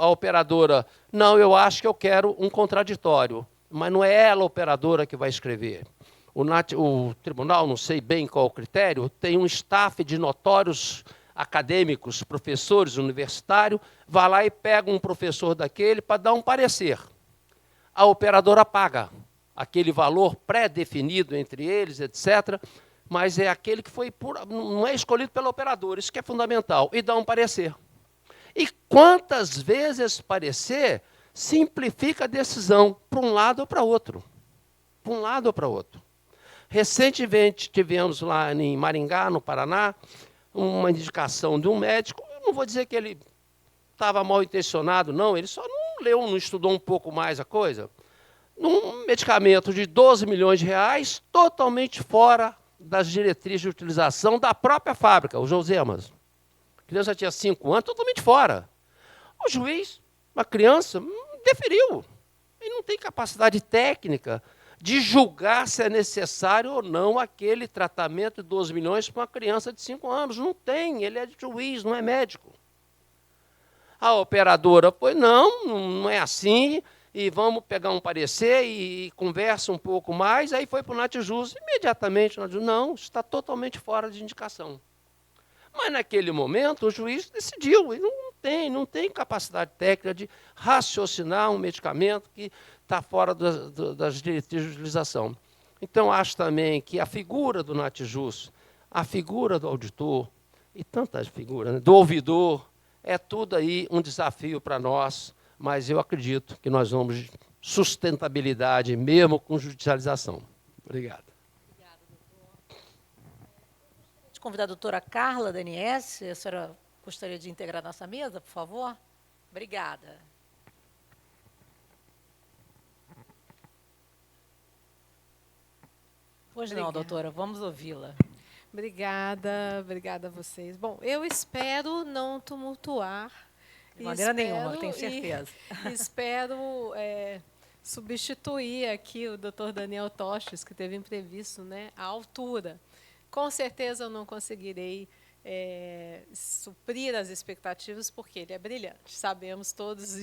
operadora, não, eu acho que eu quero um contraditório, mas não é ela a operadora que vai escrever. O tribunal, não sei bem qual o critério, tem um staff de notórios acadêmicos, professores universitários, vai lá e pega um professor daquele para dar um parecer. A operadora paga aquele valor pré-definido entre eles, etc., mas é aquele que não é escolhido pela operadora, isso que é fundamental, e dá um parecer. E quantas vezes esse parecer simplifica a decisão para um lado ou para outro? Para um lado ou para outro. Recentemente tivemos lá em Maringá, no Paraná, uma indicação de um médico, eu não vou dizer que ele estava mal intencionado, não, ele só não leu, não estudou um pouco mais a coisa. Num medicamento de 12 milhões de reais, totalmente fora das diretrizes de utilização da própria fábrica, o Josemas. A criança tinha 5 anos, totalmente fora. O juiz, uma criança, deferiu. Ele não tem capacidade técnica de julgar se é necessário ou não aquele tratamento de 12 milhões para uma criança de 5 anos. Não tem, ele é juiz, não é médico. A operadora foi, não é assim, e vamos pegar um parecer e conversa um pouco mais, aí foi para o Natjus, imediatamente, não, está totalmente fora de indicação. Mas, naquele momento, o juiz decidiu, ele não tem capacidade técnica de raciocinar um medicamento que está fora das diretrizes de utilização. Então, acho também que a figura do Natjus, a figura do auditor, e tantas figuras, né, do ouvidor, é tudo aí um desafio para nós, mas eu acredito que nós vamos sustentabilidade mesmo com judicialização. Obrigado. Obrigada, doutor. Vou convidar a doutora Carla Daniesse, a senhora gostaria de integrar nossa mesa, por favor? Obrigada. Pois não, doutora, vamos ouvi-la. Obrigada a vocês. Bom, eu espero não tumultuar. De maneira nenhuma, tenho certeza. Espero substituir aqui o Dr. Daniel Tostes, que teve imprevisto, né, à altura. Com certeza eu não conseguirei suprir as expectativas, porque ele é brilhante. Sabemos todos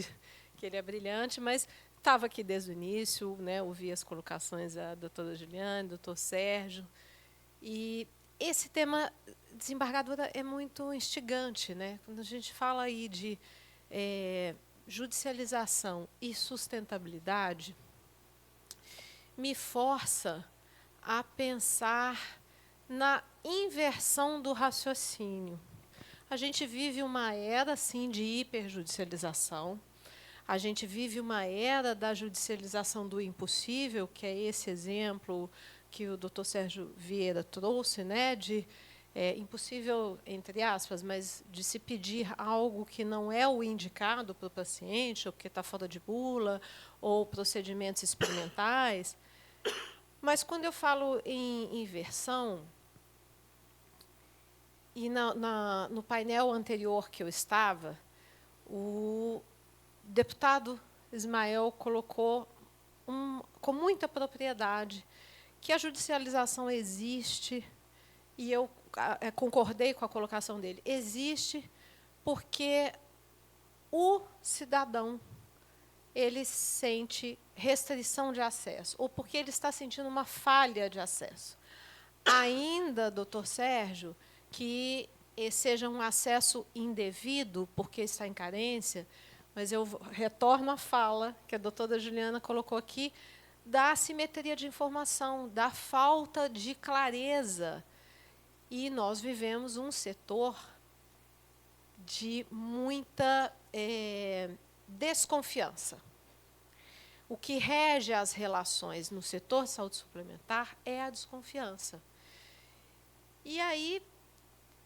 que ele é brilhante, mas estava aqui desde o início, né, ouvi as colocações da doutora Juliane, do doutor Sérgio, e esse tema, desembargadora, é muito instigante, né? Quando a gente fala aí de judicialização e sustentabilidade, me força a pensar na inversão do raciocínio. A gente vive uma era, sim, de hiperjudicialização. A gente vive uma era da judicialização do impossível, que é esse exemplo que o doutor Sérgio Vieira trouxe, né, de impossível, entre aspas, mas de se pedir algo que não é o indicado para o paciente, ou que está fora de bula, ou procedimentos experimentais. Mas, quando eu falo em inversão, e no painel anterior que eu estava, o deputado Ismael colocou com muita propriedade que a judicialização existe, e eu concordei com a colocação dele, existe porque o cidadão ele sente restrição de acesso, ou porque ele está sentindo uma falha de acesso. Ainda, doutor Sérgio, que seja um acesso indevido, porque está em carência, mas eu retorno à fala que a doutora Juliana colocou aqui, da assimetria de informação, da falta de clareza. E nós vivemos um setor de muita desconfiança. o que rege as relações no setor de saúde suplementar é a desconfiança. E aí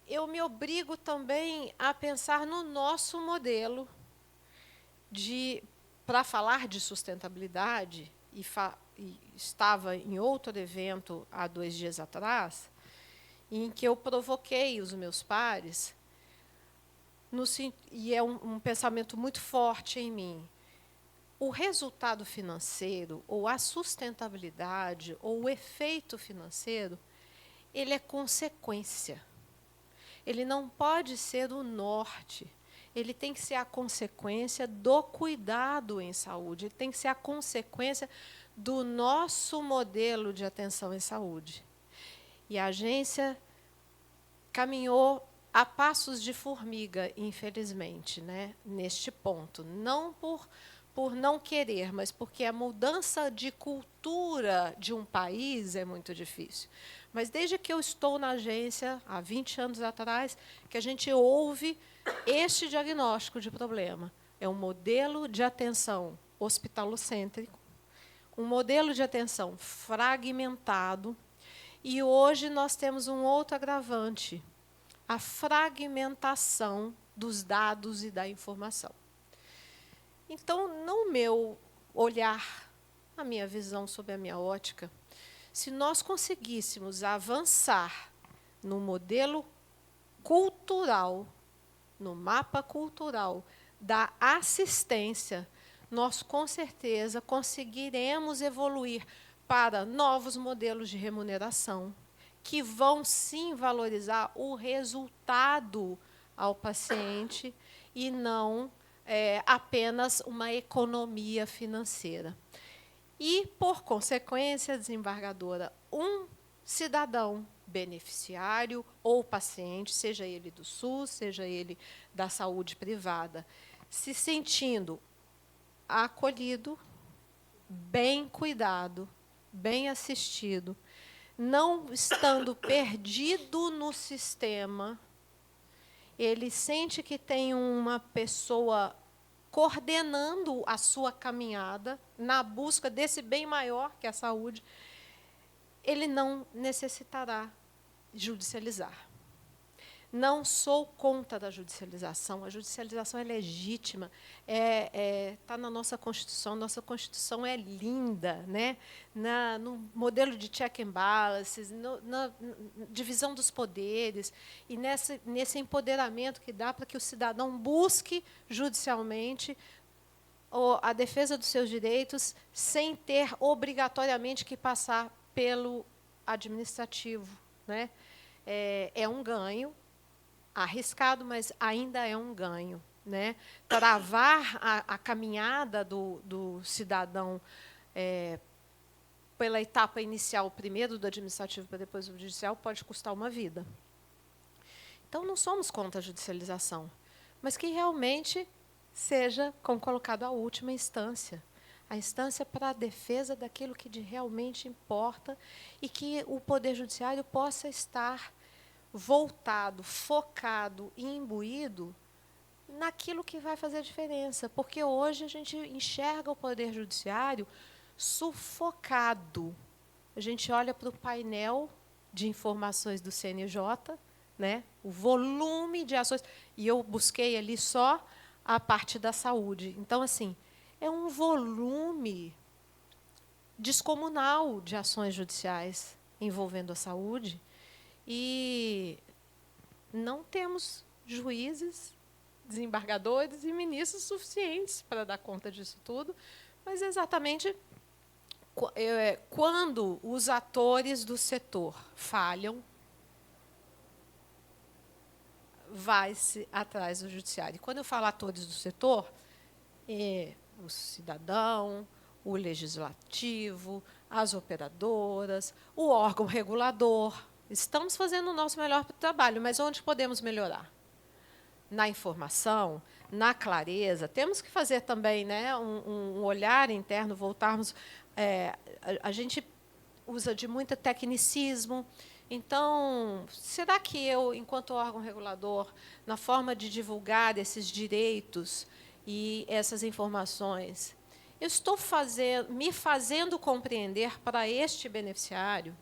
eu me obrigo também a pensar no nosso modelo para falar de sustentabilidade, e estava em outro evento há 2 dias atrás, em que eu provoquei os meus pares, e é um pensamento muito forte em mim. O resultado financeiro, ou a sustentabilidade, ou o efeito financeiro, ele é consequência. Ele não pode ser o norte. Ele tem que ser a consequência do cuidado em saúde. Ele tem que ser a consequência do nosso modelo de atenção em saúde. E a agência caminhou a passos de formiga, infelizmente, né, neste ponto. Não por não querer, mas porque a mudança de cultura de um país é muito difícil. Mas desde que eu estou na agência, há 20 anos atrás, que a gente ouve este diagnóstico de problema. É um modelo de atenção hospitalocêntrico, um modelo de atenção fragmentado, e hoje nós temos um outro agravante, a fragmentação dos dados e da informação. Então, no meu olhar, a minha visão sobre a minha ótica, se nós conseguíssemos avançar no modelo cultural, no mapa cultural da assistência, nós, com certeza, conseguiremos evoluir para novos modelos de remuneração, que vão, sim, valorizar o resultado ao paciente e não apenas uma economia financeira. E, por consequência, desembargadora, um cidadão beneficiário ou paciente, seja ele do SUS, seja ele da saúde privada, se sentindo acolhido, bem cuidado, bem assistido, não estando perdido no sistema, ele sente que tem uma pessoa coordenando a sua caminhada na busca desse bem maior, que é a saúde, ele não necessitará judicializar. Não sou contra a judicialização. A judicialização é legítima, está na nossa Constituição é linda, né? No modelo de check and balances, na divisão dos poderes, e nesse empoderamento que dá para que o cidadão busque judicialmente a defesa dos seus direitos, sem ter obrigatoriamente que passar pelo administrativo, né? É um ganho, arriscado, mas ainda é um ganho, né? Travar a caminhada do cidadão pela etapa inicial, primeiro do administrativo para depois do judicial, pode custar uma vida. Então, não somos contra a judicialização, mas que realmente seja, como colocado, a última instância. A instância para a defesa daquilo que realmente importa e que o Poder Judiciário possa estar voltado, focado e imbuído naquilo que vai fazer a diferença. Porque hoje a gente enxerga o Poder Judiciário sufocado. A gente olha para o painel de informações do CNJ, né, o volume de ações, e eu busquei ali só a parte da saúde. Então, assim, é um volume descomunal de ações judiciais envolvendo a saúde, e não temos juízes, desembargadores e ministros suficientes para dar conta disso tudo, mas exatamente quando os atores do setor falham, vai-se atrás do judiciário. E quando eu falo atores do setor, o cidadão, o legislativo, as operadoras, o órgão regulador. Estamos fazendo o nosso melhor trabalho, mas onde podemos melhorar? Na informação, na clareza. Temos que fazer também, né, um olhar interno, voltarmos. A gente usa de muito tecnicismo. Então, será que eu, enquanto órgão regulador, na forma de divulgar esses direitos e essas informações, eu estou me fazendo compreender para este beneficiário?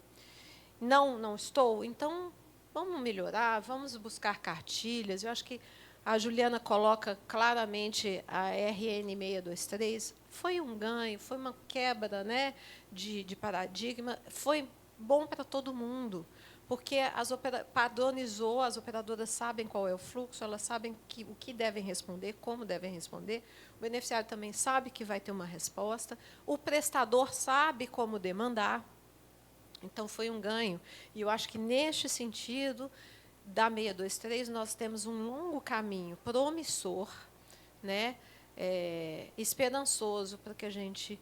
Não estou? Então, vamos melhorar, vamos buscar cartilhas. Eu acho que a Juliana coloca claramente a RN 623. Foi um ganho, foi uma quebra, né, de paradigma. Foi bom para todo mundo, porque padronizou, as operadoras sabem qual é o fluxo, elas sabem o que devem responder, como devem responder. O beneficiário também sabe que vai ter uma resposta. O prestador sabe como demandar. Então, foi um ganho. E eu acho que, neste sentido, da 623, nós temos um longo caminho promissor, né, esperançoso, para que a gente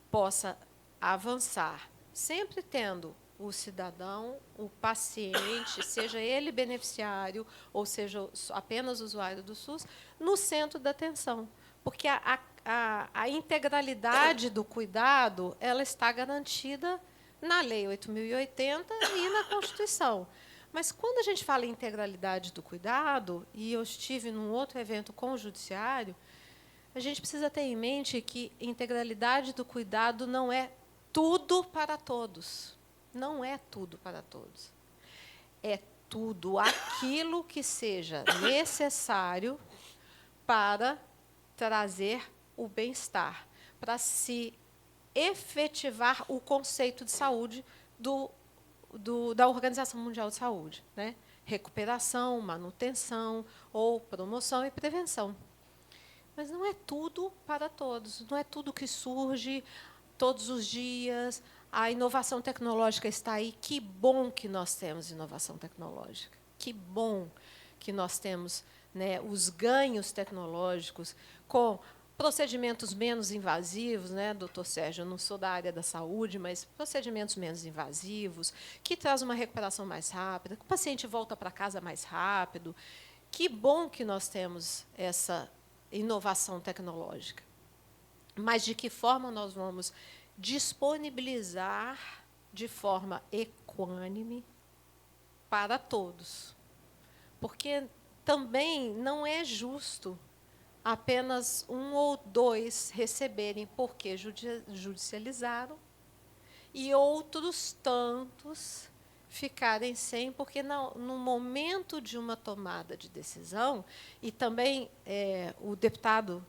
possa avançar, sempre tendo o cidadão, o paciente, seja ele beneficiário ou seja apenas usuário do SUS, no centro da atenção. Porque a integralidade do cuidado ela está garantida na Lei 8.080 e na Constituição. Mas, quando a gente fala em integralidade do cuidado, e eu estive num outro evento com o Judiciário, a gente precisa ter em mente que integralidade do cuidado não é tudo para todos. Não é tudo para todos. É tudo aquilo que seja necessário para trazer o bem-estar, para se efetivar o conceito de saúde da Organização Mundial de Saúde, né? Recuperação, manutenção ou promoção e prevenção. Mas não é tudo para todos, não é tudo que surge todos os dias. A inovação tecnológica está aí. Que bom que nós temos inovação tecnológica. Que bom que nós temos, né, os ganhos tecnológicos com procedimentos menos invasivos, né, doutor Sérgio? Eu não sou da área da saúde, mas procedimentos menos invasivos, que traz uma recuperação mais rápida, que o paciente volta para casa mais rápido. Que bom que nós temos essa inovação tecnológica. Mas de que forma nós vamos disponibilizar de forma equânime para todos? Porque também não é justo apenas um ou dois receberem porque judicializaram e outros tantos ficarem sem, porque no momento de uma tomada de decisão, e também o deputado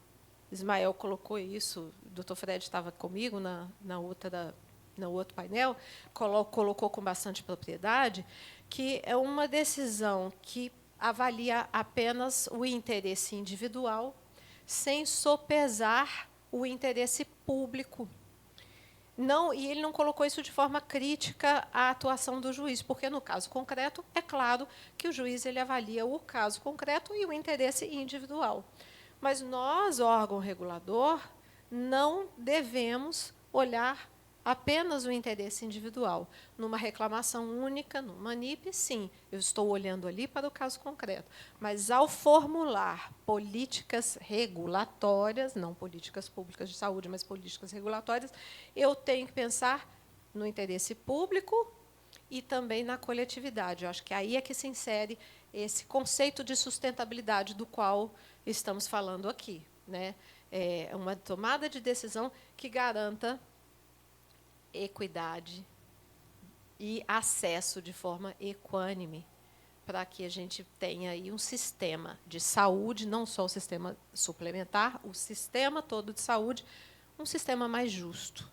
Ismael colocou isso, o doutor Fred estava comigo no outro painel, colocou com bastante propriedade, que é uma decisão que avalia apenas o interesse individual, sem sopesar o interesse público. E ele não colocou isso de forma crítica à atuação do juiz, porque, no caso concreto, é claro que o juiz ele avalia o caso concreto e o interesse individual. Mas nós, órgão regulador, não devemos olhar apenas o interesse individual. Numa reclamação única, numa NIP, sim, eu estou olhando ali para o caso concreto. Mas, ao formular políticas regulatórias, não políticas públicas de saúde, mas políticas regulatórias, eu tenho que pensar no interesse público e também na coletividade. Eu acho que aí é que se insere esse conceito de sustentabilidade do qual estamos falando aqui, né? É uma tomada de decisão que garanta equidade e acesso de forma equânime, para que a gente tenha aí um sistema de saúde, não só o sistema suplementar, o sistema todo de saúde, um sistema mais justo.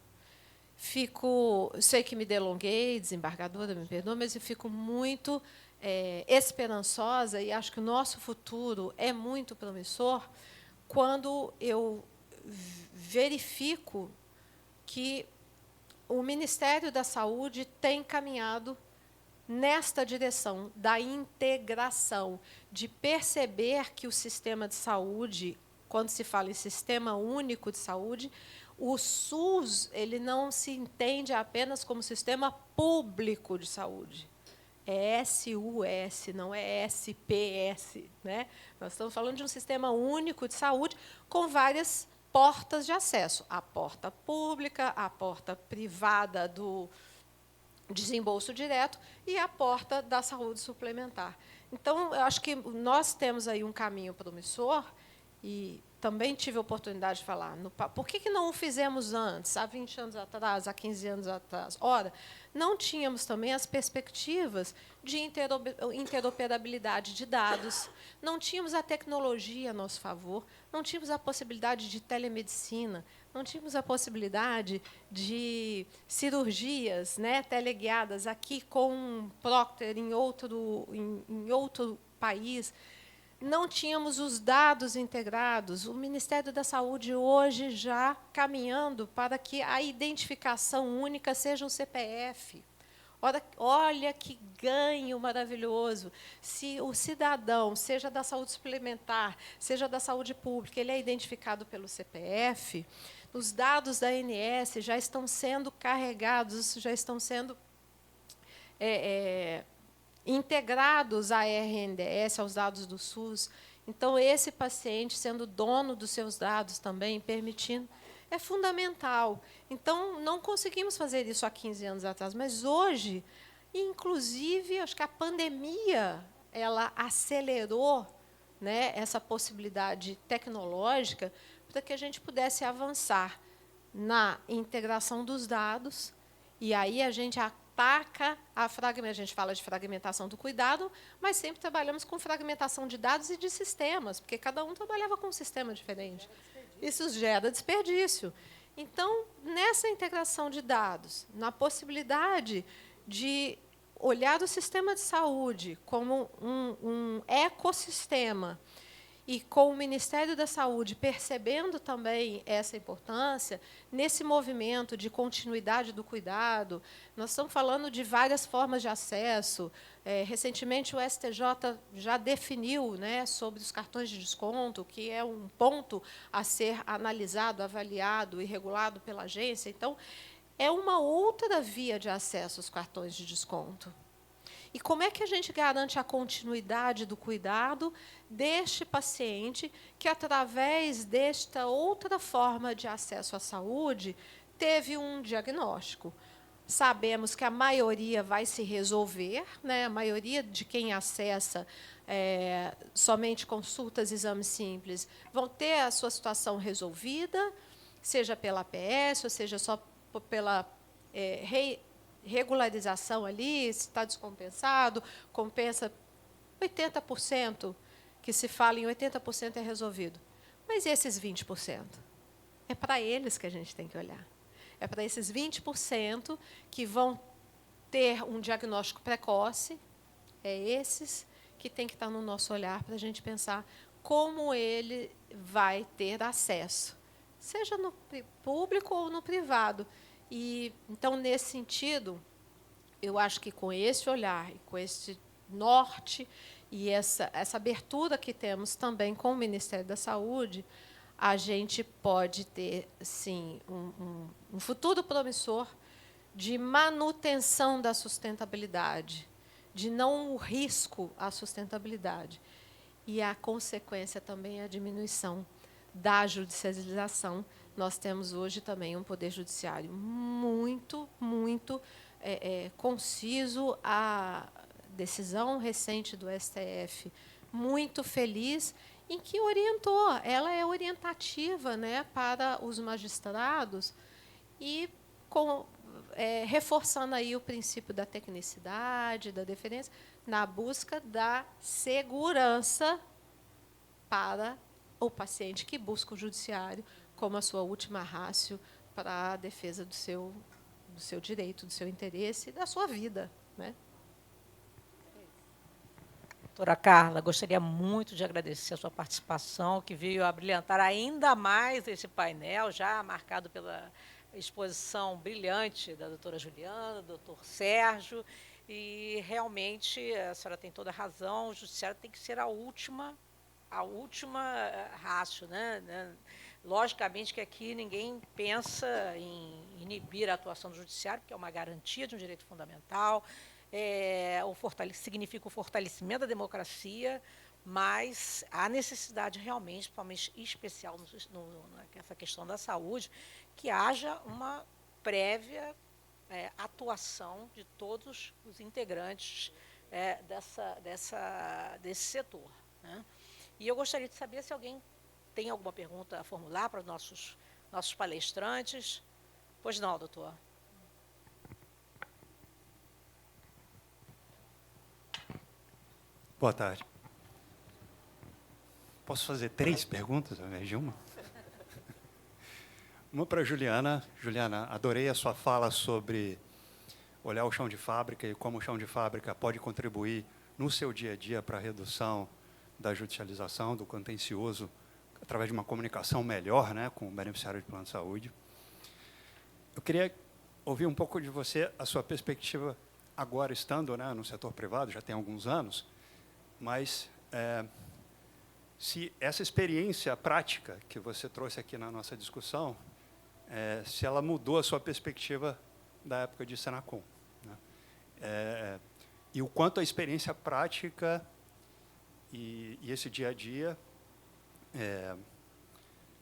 Sei que me delonguei, desembargadora, me perdoa, mas eu fico muito esperançosa e acho que o nosso futuro é muito promissor quando eu verifico que o Ministério da Saúde tem caminhado nesta direção da integração, de perceber que o sistema de saúde, quando se fala em sistema único de saúde, o SUS ele não se entende apenas como sistema público de saúde. É SUS, não é SPS, né? Nós estamos falando de um sistema único de saúde com várias portas de acesso. A porta pública, a porta privada do desembolso direto e a porta da saúde suplementar. Então, eu acho que nós temos aí um caminho promissor e também tive a oportunidade de falar, por que não o fizemos antes, há 20 anos atrás, há 15 anos atrás? Ora, não tínhamos também as perspectivas de interoperabilidade de dados, não tínhamos a tecnologia a nosso favor, não tínhamos a possibilidade de telemedicina, não tínhamos a possibilidade de cirurgias, né, teleguiadas aqui com um proctor em outro país. Não tínhamos os dados integrados. O Ministério da Saúde hoje já caminhando para que a identificação única seja o CPF. Olha que ganho maravilhoso. Se o cidadão, seja da saúde suplementar, seja da saúde pública, ele é identificado pelo CPF, os dados da ANS já estão sendo carregados, já estão sendo integrados à RNDS, aos dados do SUS. Então, esse paciente, sendo dono dos seus dados também, permitindo, é fundamental. Então, não conseguimos fazer isso há 15 anos atrás, mas hoje, inclusive, acho que a pandemia ela acelerou, né, essa possibilidade tecnológica para que a gente pudesse avançar na integração dos dados, e aí a gente ataca a gente fala de fragmentação do cuidado, mas sempre trabalhamos com fragmentação de dados e de sistemas, porque cada um trabalhava com um sistema diferente. Isso gera desperdício. Então, nessa integração de dados, na possibilidade de olhar o sistema de saúde como um ecossistema, e com o Ministério da Saúde percebendo também essa importância, nesse movimento de continuidade do cuidado, nós estamos falando de várias formas de acesso. Recentemente, o STJ já definiu, né, sobre os cartões de desconto, que é um ponto a ser analisado, avaliado e regulado pela agência. Então, é uma outra via de acesso aos cartões de desconto. E como é que a gente garante a continuidade do cuidado deste paciente que, através desta outra forma de acesso à saúde, teve um diagnóstico? Sabemos que a maioria vai se resolver, né? A maioria de quem acessa somente consultas, exames simples, vão ter a sua situação resolvida, seja pela APS, ou seja, só pela regularização ali, se está descompensado, compensa 80%, que se fala em 80% é resolvido. Mas e esses 20%? É para eles que a gente tem que olhar. É para esses 20% que vão ter um diagnóstico precoce, é esses que tem que estar no nosso olhar para a gente pensar como ele vai ter acesso, seja no público ou no privado. E, então, nesse sentido, eu acho que com esse olhar e com esse norte e essa abertura que temos também com o Ministério da Saúde, a gente pode ter, sim, um futuro promissor de manutenção da sustentabilidade, de não o risco à sustentabilidade. E a consequência também é a diminuição da judicialização. Nós temos hoje também um poder judiciário muito, muito conciso. A decisão recente do STF, muito feliz, em que orientou, ela é orientativa, né, para os magistrados e reforçando aí o princípio da tecnicidade, da deferência, na busca da segurança para o paciente que busca o judiciário como a sua última ratio para a defesa do seu direito, do seu interesse e da sua vida, né? Doutora Carla, gostaria muito de agradecer a sua participação, que veio a brilhantar ainda mais esse painel, já marcado pela exposição brilhante da doutora Juliana, do doutor Sérgio, e realmente a senhora tem toda a razão, o judiciário tem que ser a última ratio, né? Logicamente que aqui ninguém pensa em inibir a atuação do judiciário, porque é uma garantia de um direito fundamental, significa o fortalecimento da democracia, mas há necessidade realmente, principalmente especial nessa questão da saúde, que haja uma prévia atuação de todos os integrantes desse setor, né? E eu gostaria de saber se alguém tem alguma pergunta a formular para os nossos palestrantes? Pois não, doutor. Boa tarde. Posso fazer 3 perguntas ao invés de uma? Uma para a Juliana. Juliana, adorei a sua fala sobre olhar o chão de fábrica e como o chão de fábrica pode contribuir no seu dia a dia para a redução da judicialização, do contencioso, através de uma comunicação melhor, né, com o beneficiário de plano de saúde. Eu queria ouvir um pouco de você, a sua perspectiva agora estando, né, no setor privado, já tem alguns anos, mas se essa experiência prática que você trouxe aqui na nossa discussão, se ela mudou a sua perspectiva da época de Senacom, né? E o quanto a experiência prática e esse dia a dia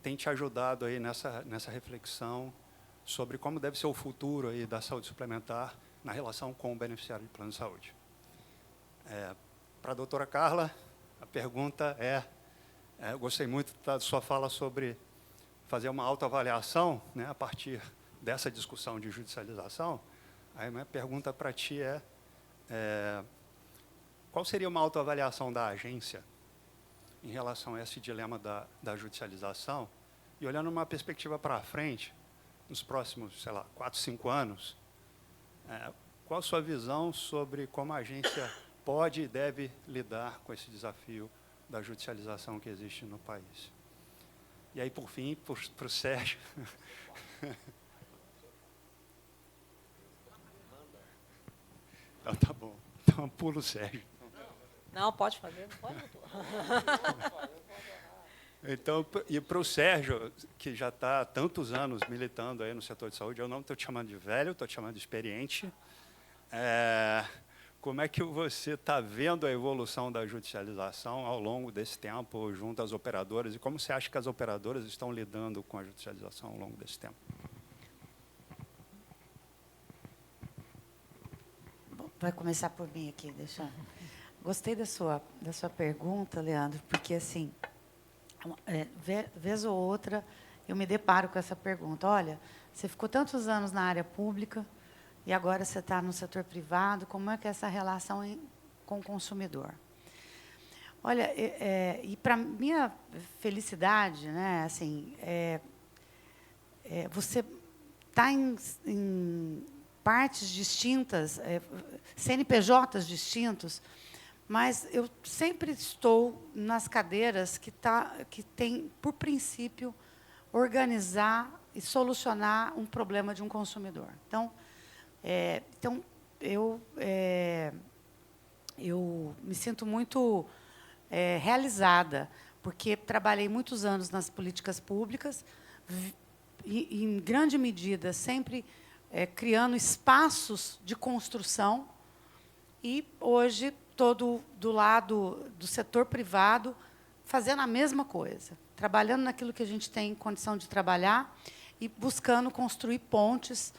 tem te ajudado aí nessa reflexão sobre como deve ser o futuro aí da saúde suplementar na relação com o beneficiário de plano de saúde. Para a doutora Carla, a pergunta eu gostei muito da sua fala sobre fazer uma autoavaliação, né, a partir dessa discussão de judicialização. Aí minha pergunta para ti qual seria uma autoavaliação da agência em relação a esse dilema da judicialização? E olhando uma perspectiva para frente, nos próximos, sei lá, 4, 5 anos, qual a sua visão sobre como a agência pode e deve lidar com esse desafio da judicialização que existe no país? E aí, por fim, para o Sérgio. Então, tá bom. Então, pulo o Sérgio. Não, pode fazer, não pode, doutor. Então, e para o Sérgio, que já está há tantos anos militando aí no setor de saúde, eu não estou te chamando de velho, estou te chamando de experiente. Como é que você está vendo a evolução da judicialização ao longo desse tempo junto às operadoras? E como você acha que as operadoras estão lidando com a judicialização ao longo desse tempo? Vai começar por mim aqui, deixa. Gostei da sua pergunta, Leandro, porque, assim, vez ou outra, eu me deparo com essa pergunta. Olha, você ficou tantos anos na área pública e agora você está no setor privado, como é que é essa relação com o consumidor? Olha, e para minha felicidade, né, assim, você está em partes distintas, CNPJs distintos, mas eu sempre estou nas cadeiras que tem, por princípio, organizar e solucionar um problema de um consumidor. Então, eu me sinto muito realizada, porque trabalhei muitos anos nas políticas públicas, e, em grande medida, sempre criando espaços de construção, e hoje estou do lado do setor privado, fazendo a mesma coisa, trabalhando naquilo que a gente tem condição de trabalhar e buscando construir pontes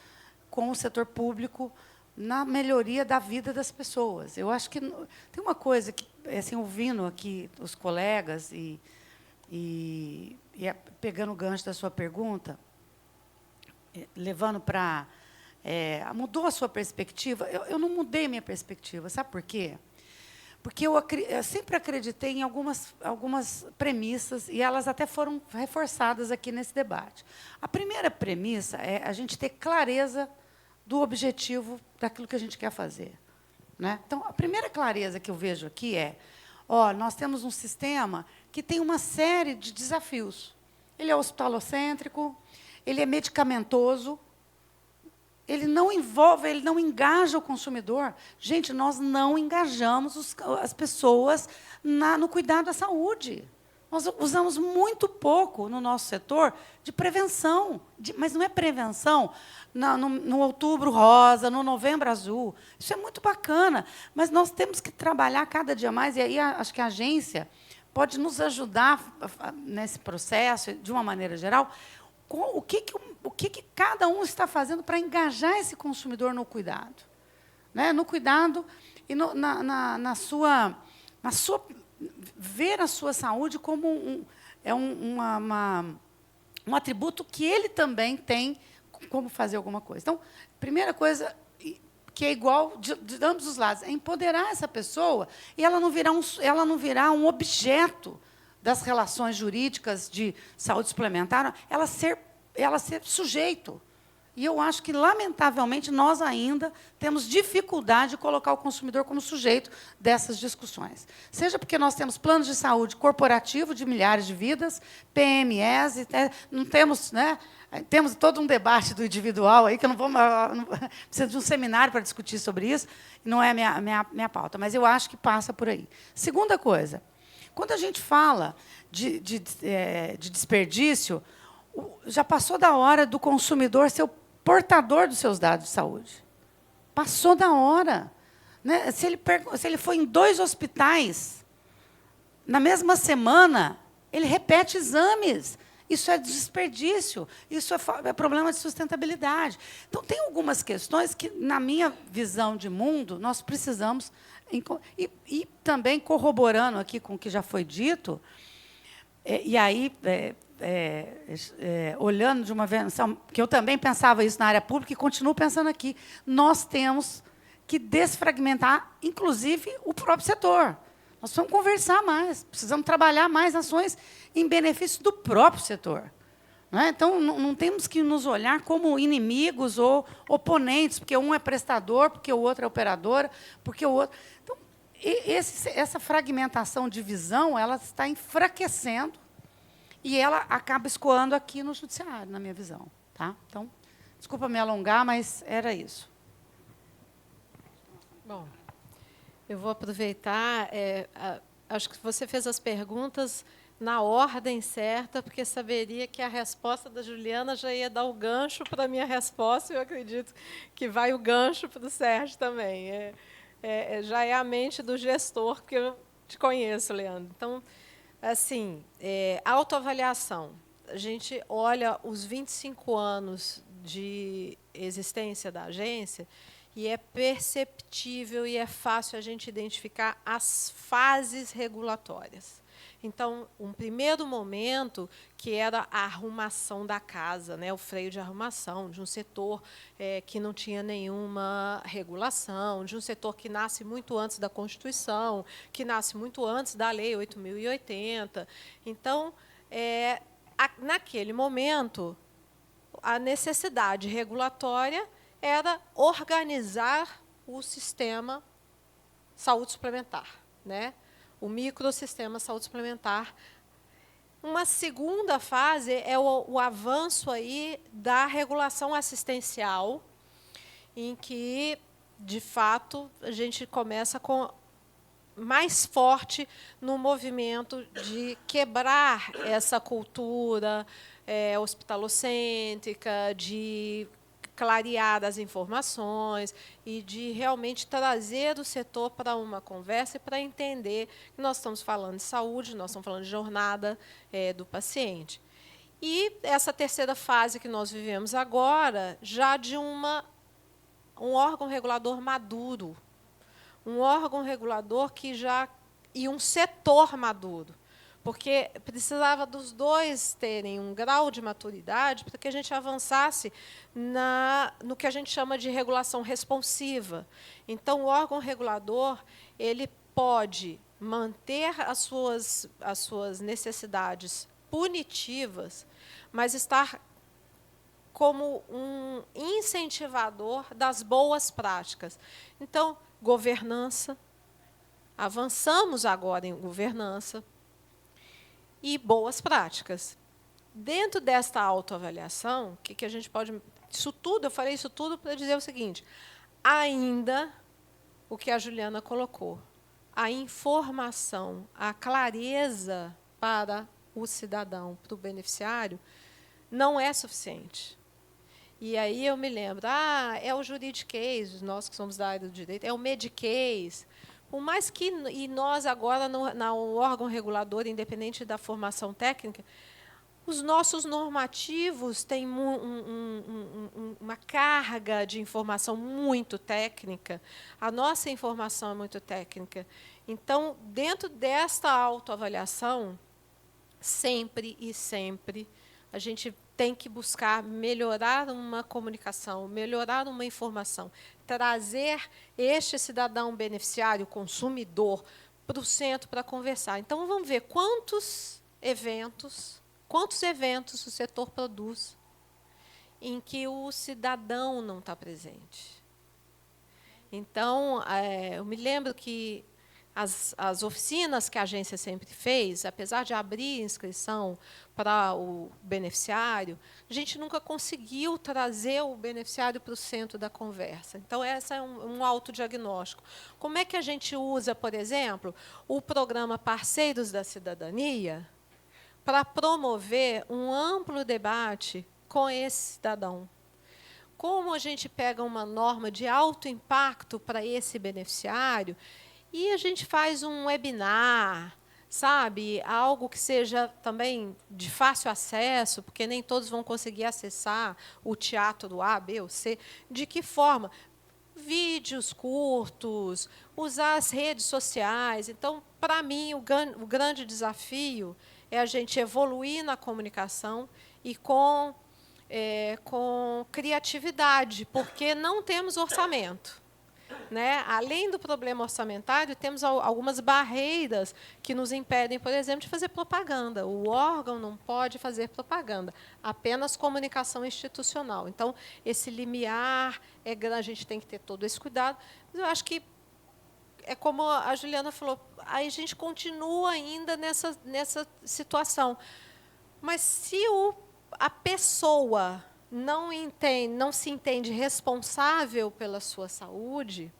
com o setor público na melhoria da vida das pessoas. Eu acho que tem uma coisa que, assim, ouvindo aqui os colegas e pegando o gancho da sua pergunta, levando para... mudou a sua perspectiva? Eu não mudei minha perspectiva. Sabe por quê? Porque eu sempre acreditei em algumas premissas, e elas até foram reforçadas aqui nesse debate. A primeira premissa é a gente ter clareza do objetivo daquilo que a gente quer fazer, né? Então, a primeira clareza que eu vejo aqui nós temos um sistema que tem uma série de desafios. Ele é hospitalocêntrico, ele é medicamentoso, ele não engaja o consumidor. Gente, nós não engajamos as pessoas no cuidado da saúde. Nós usamos muito pouco no nosso setor de prevenção, mas não é prevenção no Outubro Rosa, no Novembro Azul. Isso é muito bacana, mas nós temos que trabalhar cada dia mais, e aí acho que a agência pode nos ajudar nesse processo, de uma maneira geral, com o que cada um está fazendo para engajar esse consumidor no cuidado, né? No cuidado e na sua ver a sua saúde como é um atributo que ele também tem como fazer alguma coisa. Então, primeira coisa que é igual de ambos os lados, é empoderar essa pessoa e ela não virar um objeto das relações jurídicas de saúde suplementar, ela ser sujeito. E eu acho que, lamentavelmente, nós ainda temos dificuldade de colocar o consumidor como sujeito dessas discussões. Seja porque nós temos planos de saúde corporativo de milhares de vidas, PMEs, não temos, né, temos todo um debate do individual aí, que eu não vou. Precisa de um seminário para discutir sobre isso, não é minha pauta, mas eu acho que passa por aí. Segunda coisa, quando a gente fala de desperdício, já passou da hora do consumidor ser o portador dos seus dados de saúde. Passou da hora. Né? Se ele for em 2 hospitais, na mesma semana, ele repete exames. Isso é desperdício, isso é problema de sustentabilidade. Então, tem algumas questões que, na minha visão de mundo, nós precisamos... E também, corroborando aqui com o que já foi dito, e aí... olhando de uma visão, que eu também pensava isso na área pública e continuo pensando aqui, nós temos que desfragmentar, inclusive, o próprio setor. Nós precisamos conversar mais, precisamos trabalhar mais ações em benefício do próprio setor. Não é? Então, não temos que nos olhar como inimigos ou oponentes, porque um é prestador, porque o outro é operador, porque o outro... Então, essa fragmentação de visão, ela está enfraquecendo e ela acaba escoando aqui no judiciário, na minha visão. Tá? Então, desculpa me alongar, mas era isso. Bom, eu vou aproveitar. Acho que você fez as perguntas na ordem certa, porque saberia que a resposta da Juliana já ia dar o gancho para a minha resposta, e eu acredito que vai o gancho para o Sérgio também. Já é a mente do gestor, porque eu te conheço, Leandro. Então, assim, autoavaliação. A gente olha os 25 anos de existência da agência e é perceptível e é fácil a gente identificar as fases regulatórias. Então, um primeiro momento, que era a arrumação da casa, né, o freio de arrumação de um setor que não tinha nenhuma regulação, de um setor que nasce muito antes da Constituição, que nasce muito antes da Lei 8.080. Então, naquele momento, a necessidade regulatória era organizar o sistema saúde suplementar, né? O microsistema saúde suplementar. Uma segunda fase é o avanço aí da regulação assistencial, em que, de fato, a gente começa mais forte no movimento de quebrar essa cultura hospitalocêntrica, de clarear as informações e de realmente trazer o setor para uma conversa e para entender que nós estamos falando de saúde, nós estamos falando de jornada do paciente. E essa terceira fase que nós vivemos agora, já de um órgão regulador maduro, um órgão regulador e um setor maduro, porque precisava dos dois terem um grau de maturidade para que a gente avançasse no que a gente chama de regulação responsiva. Então, o órgão regulador ele pode manter as suas necessidades punitivas, mas estar como um incentivador das boas práticas. Então, governança, avançamos agora em governança, e boas práticas. Dentro desta autoavaliação, o que a gente pode... Isso tudo, eu falei isso tudo para dizer o seguinte, ainda o que a Juliana colocou, a informação, a clareza para o cidadão, para o beneficiário, não é suficiente. E aí eu me lembro, é o juridiquês, nós que somos da área do direito, é o mediquês. Por mais que, e nós agora, no órgão regulador, independente da formação técnica, os nossos normativos têm uma carga de informação muito técnica, a nossa informação é muito técnica. Então, dentro desta autoavaliação, sempre e sempre, a gente tem que buscar melhorar uma comunicação, melhorar uma informação, trazer este cidadão beneficiário, consumidor, para o centro para conversar. Então, vamos ver quantos eventos o setor produz em que o cidadão não está presente. Então, eu me lembro que as oficinas que a agência sempre fez, apesar de abrir inscrição para o beneficiário, a gente nunca conseguiu trazer o beneficiário para o centro da conversa. Então, esse é um autodiagnóstico. Como é que a gente usa, por exemplo, o programa Parceiros da Cidadania para promover um amplo debate com esse cidadão? Como a gente pega uma norma de alto impacto para esse beneficiário e a gente faz um webinar, sabe? Algo que seja também de fácil acesso, porque nem todos vão conseguir acessar o teatro A, B ou C. De que forma? Vídeos curtos, usar as redes sociais. Então, para mim, o grande desafio é a gente evoluir na comunicação e com criatividade, porque não temos orçamento. Né? Além do problema orçamentário, temos algumas barreiras que nos impedem, por exemplo, de fazer propaganda. O órgão não pode fazer propaganda, apenas comunicação institucional. Então, esse limiar é grande, a gente tem que ter todo esse cuidado. Mas eu acho que é como a Juliana falou, aí a gente continua ainda nessa situação. Mas se a pessoa não se entende responsável pela sua saúde,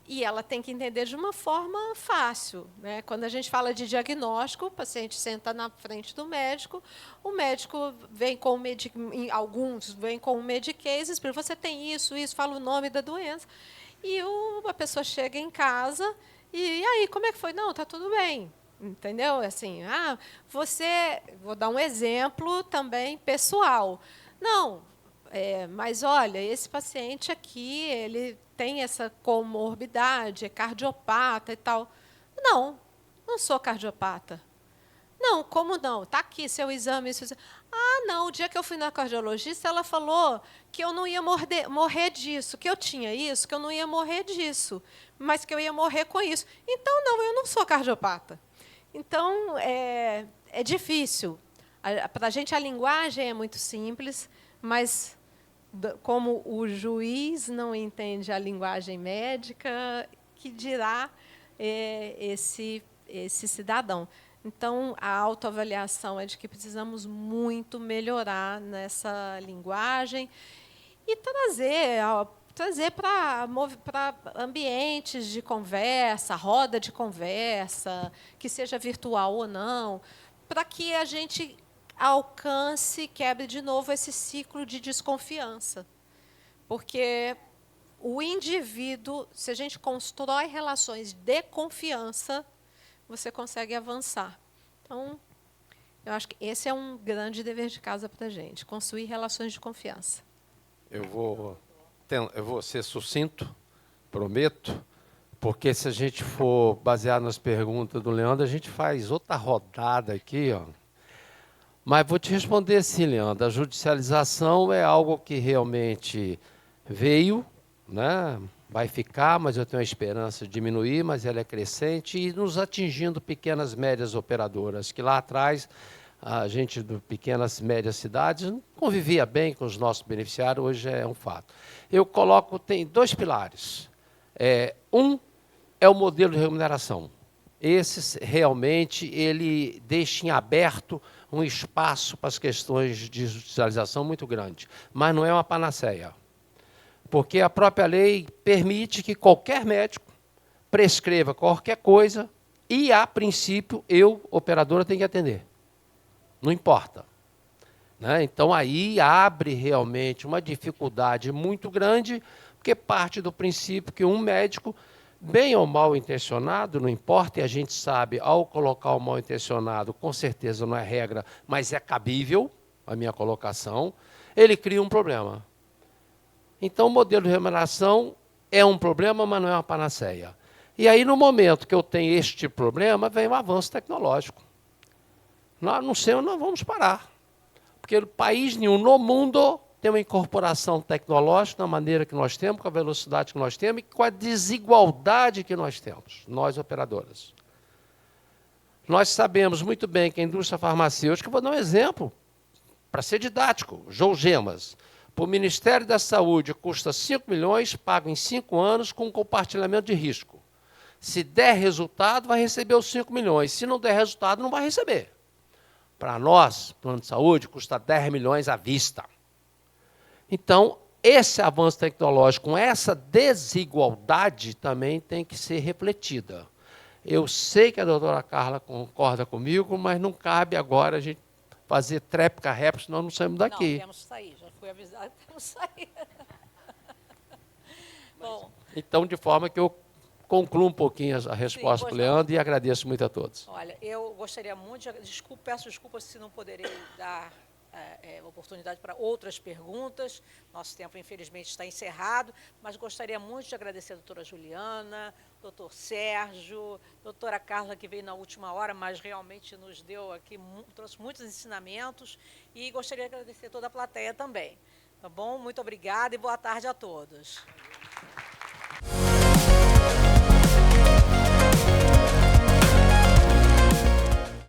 e ela tem que entender de uma forma fácil. Né? Quando a gente fala de diagnóstico, o paciente senta na frente do médico, o médico vem com alguns vêm com o Medicases, porque você tem isso, fala o nome da doença, e a pessoa chega em casa, e aí, como é que foi? Não, está tudo bem. Entendeu? Assim, vou dar um exemplo também pessoal. Não, mas olha, esse paciente aqui, ele tem essa comorbidade, é cardiopata e tal. Não sou cardiopata. Não, como não? Está aqui seu exame. Não, o dia que eu fui na cardiologista, ela falou que eu não ia morrer disso, que eu tinha isso, que eu não ia morrer disso, mas que eu ia morrer com isso. Então, não, eu não sou cardiopata. Então, é difícil. Para a gente, a linguagem é muito simples, mas, como o juiz não entende a linguagem médica, que dirá esse cidadão. Então, a autoavaliação é de que precisamos muito melhorar nessa linguagem e trazer para ambientes de conversa, roda de conversa, que seja virtual ou não, para que a gente quebre de novo esse ciclo de desconfiança. Porque o indivíduo, se a gente constrói relações de confiança, você consegue avançar. Então, eu acho que esse é um grande dever de casa para a gente, construir relações de confiança. Eu vou ser sucinto, prometo, porque se a gente for basear nas perguntas do Leandro, a gente faz outra rodada aqui, ó. Mas vou te responder assim, Leandro, a judicialização é algo que realmente veio, né? Vai ficar, mas eu tenho a esperança de diminuir, mas ela é crescente e nos atingindo pequenas, médias operadoras, que lá atrás a gente de pequenas, médias cidades convivia bem com os nossos beneficiários, hoje é um fato. Eu coloco, tem dois pilares. Um é o modelo de remuneração. Esse, realmente, ele deixa em aberto um espaço para as questões de judicialização muito grande, mas não é uma panaceia. Porque a própria lei permite que qualquer médico prescreva qualquer coisa e, a princípio, operadora, tenho que atender. Não importa. Né? Então, aí abre realmente uma dificuldade muito grande, porque parte do princípio que um médico, bem ou mal intencionado, não importa, e a gente sabe, ao colocar o mal intencionado, com certeza não é regra, mas é cabível, a minha colocação, ele cria um problema. Então, o modelo de remuneração é um problema, mas não é uma panaceia. E aí, no momento que eu tenho este problema, vem o avanço tecnológico. Nós não sei onde nós vamos parar. Porque país nenhum no mundo tem uma incorporação tecnológica da maneira que nós temos, com a velocidade que nós temos e com a desigualdade que nós temos, nós operadoras. Nós sabemos muito bem que a indústria farmacêutica, vou dar um exemplo, para ser didático, Gemas. Para o Ministério da Saúde custa 5 milhões, pago em 5 anos com compartilhamento de risco. Se der resultado, vai receber os 5 milhões. Se não der resultado, não vai receber. Para nós, plano de saúde, custa 10 milhões à vista. Então, esse avanço tecnológico, com essa desigualdade, também tem que ser refletida. Eu sei que a doutora Carla concorda comigo, mas não cabe agora a gente fazer tréplica-réplica, senão não saímos daqui. Não, temos que sair, já fui avisado que temos que sair. Bom, Então, de forma que eu concluo um pouquinho a resposta para o pois não. Leandro e agradeço muito a todos. olha, eu gostaria muito de... peço desculpas se não poderei dar oportunidade para outras perguntas. Nosso tempo, infelizmente, está encerrado, mas gostaria muito de agradecer a doutora Juliana, doutor Sérgio, doutora Carla, que veio na última hora, mas realmente nos deu aqui, trouxe muitos ensinamentos, e gostaria de agradecer toda a plateia também. Tá bom? Muito obrigada e boa tarde a todos.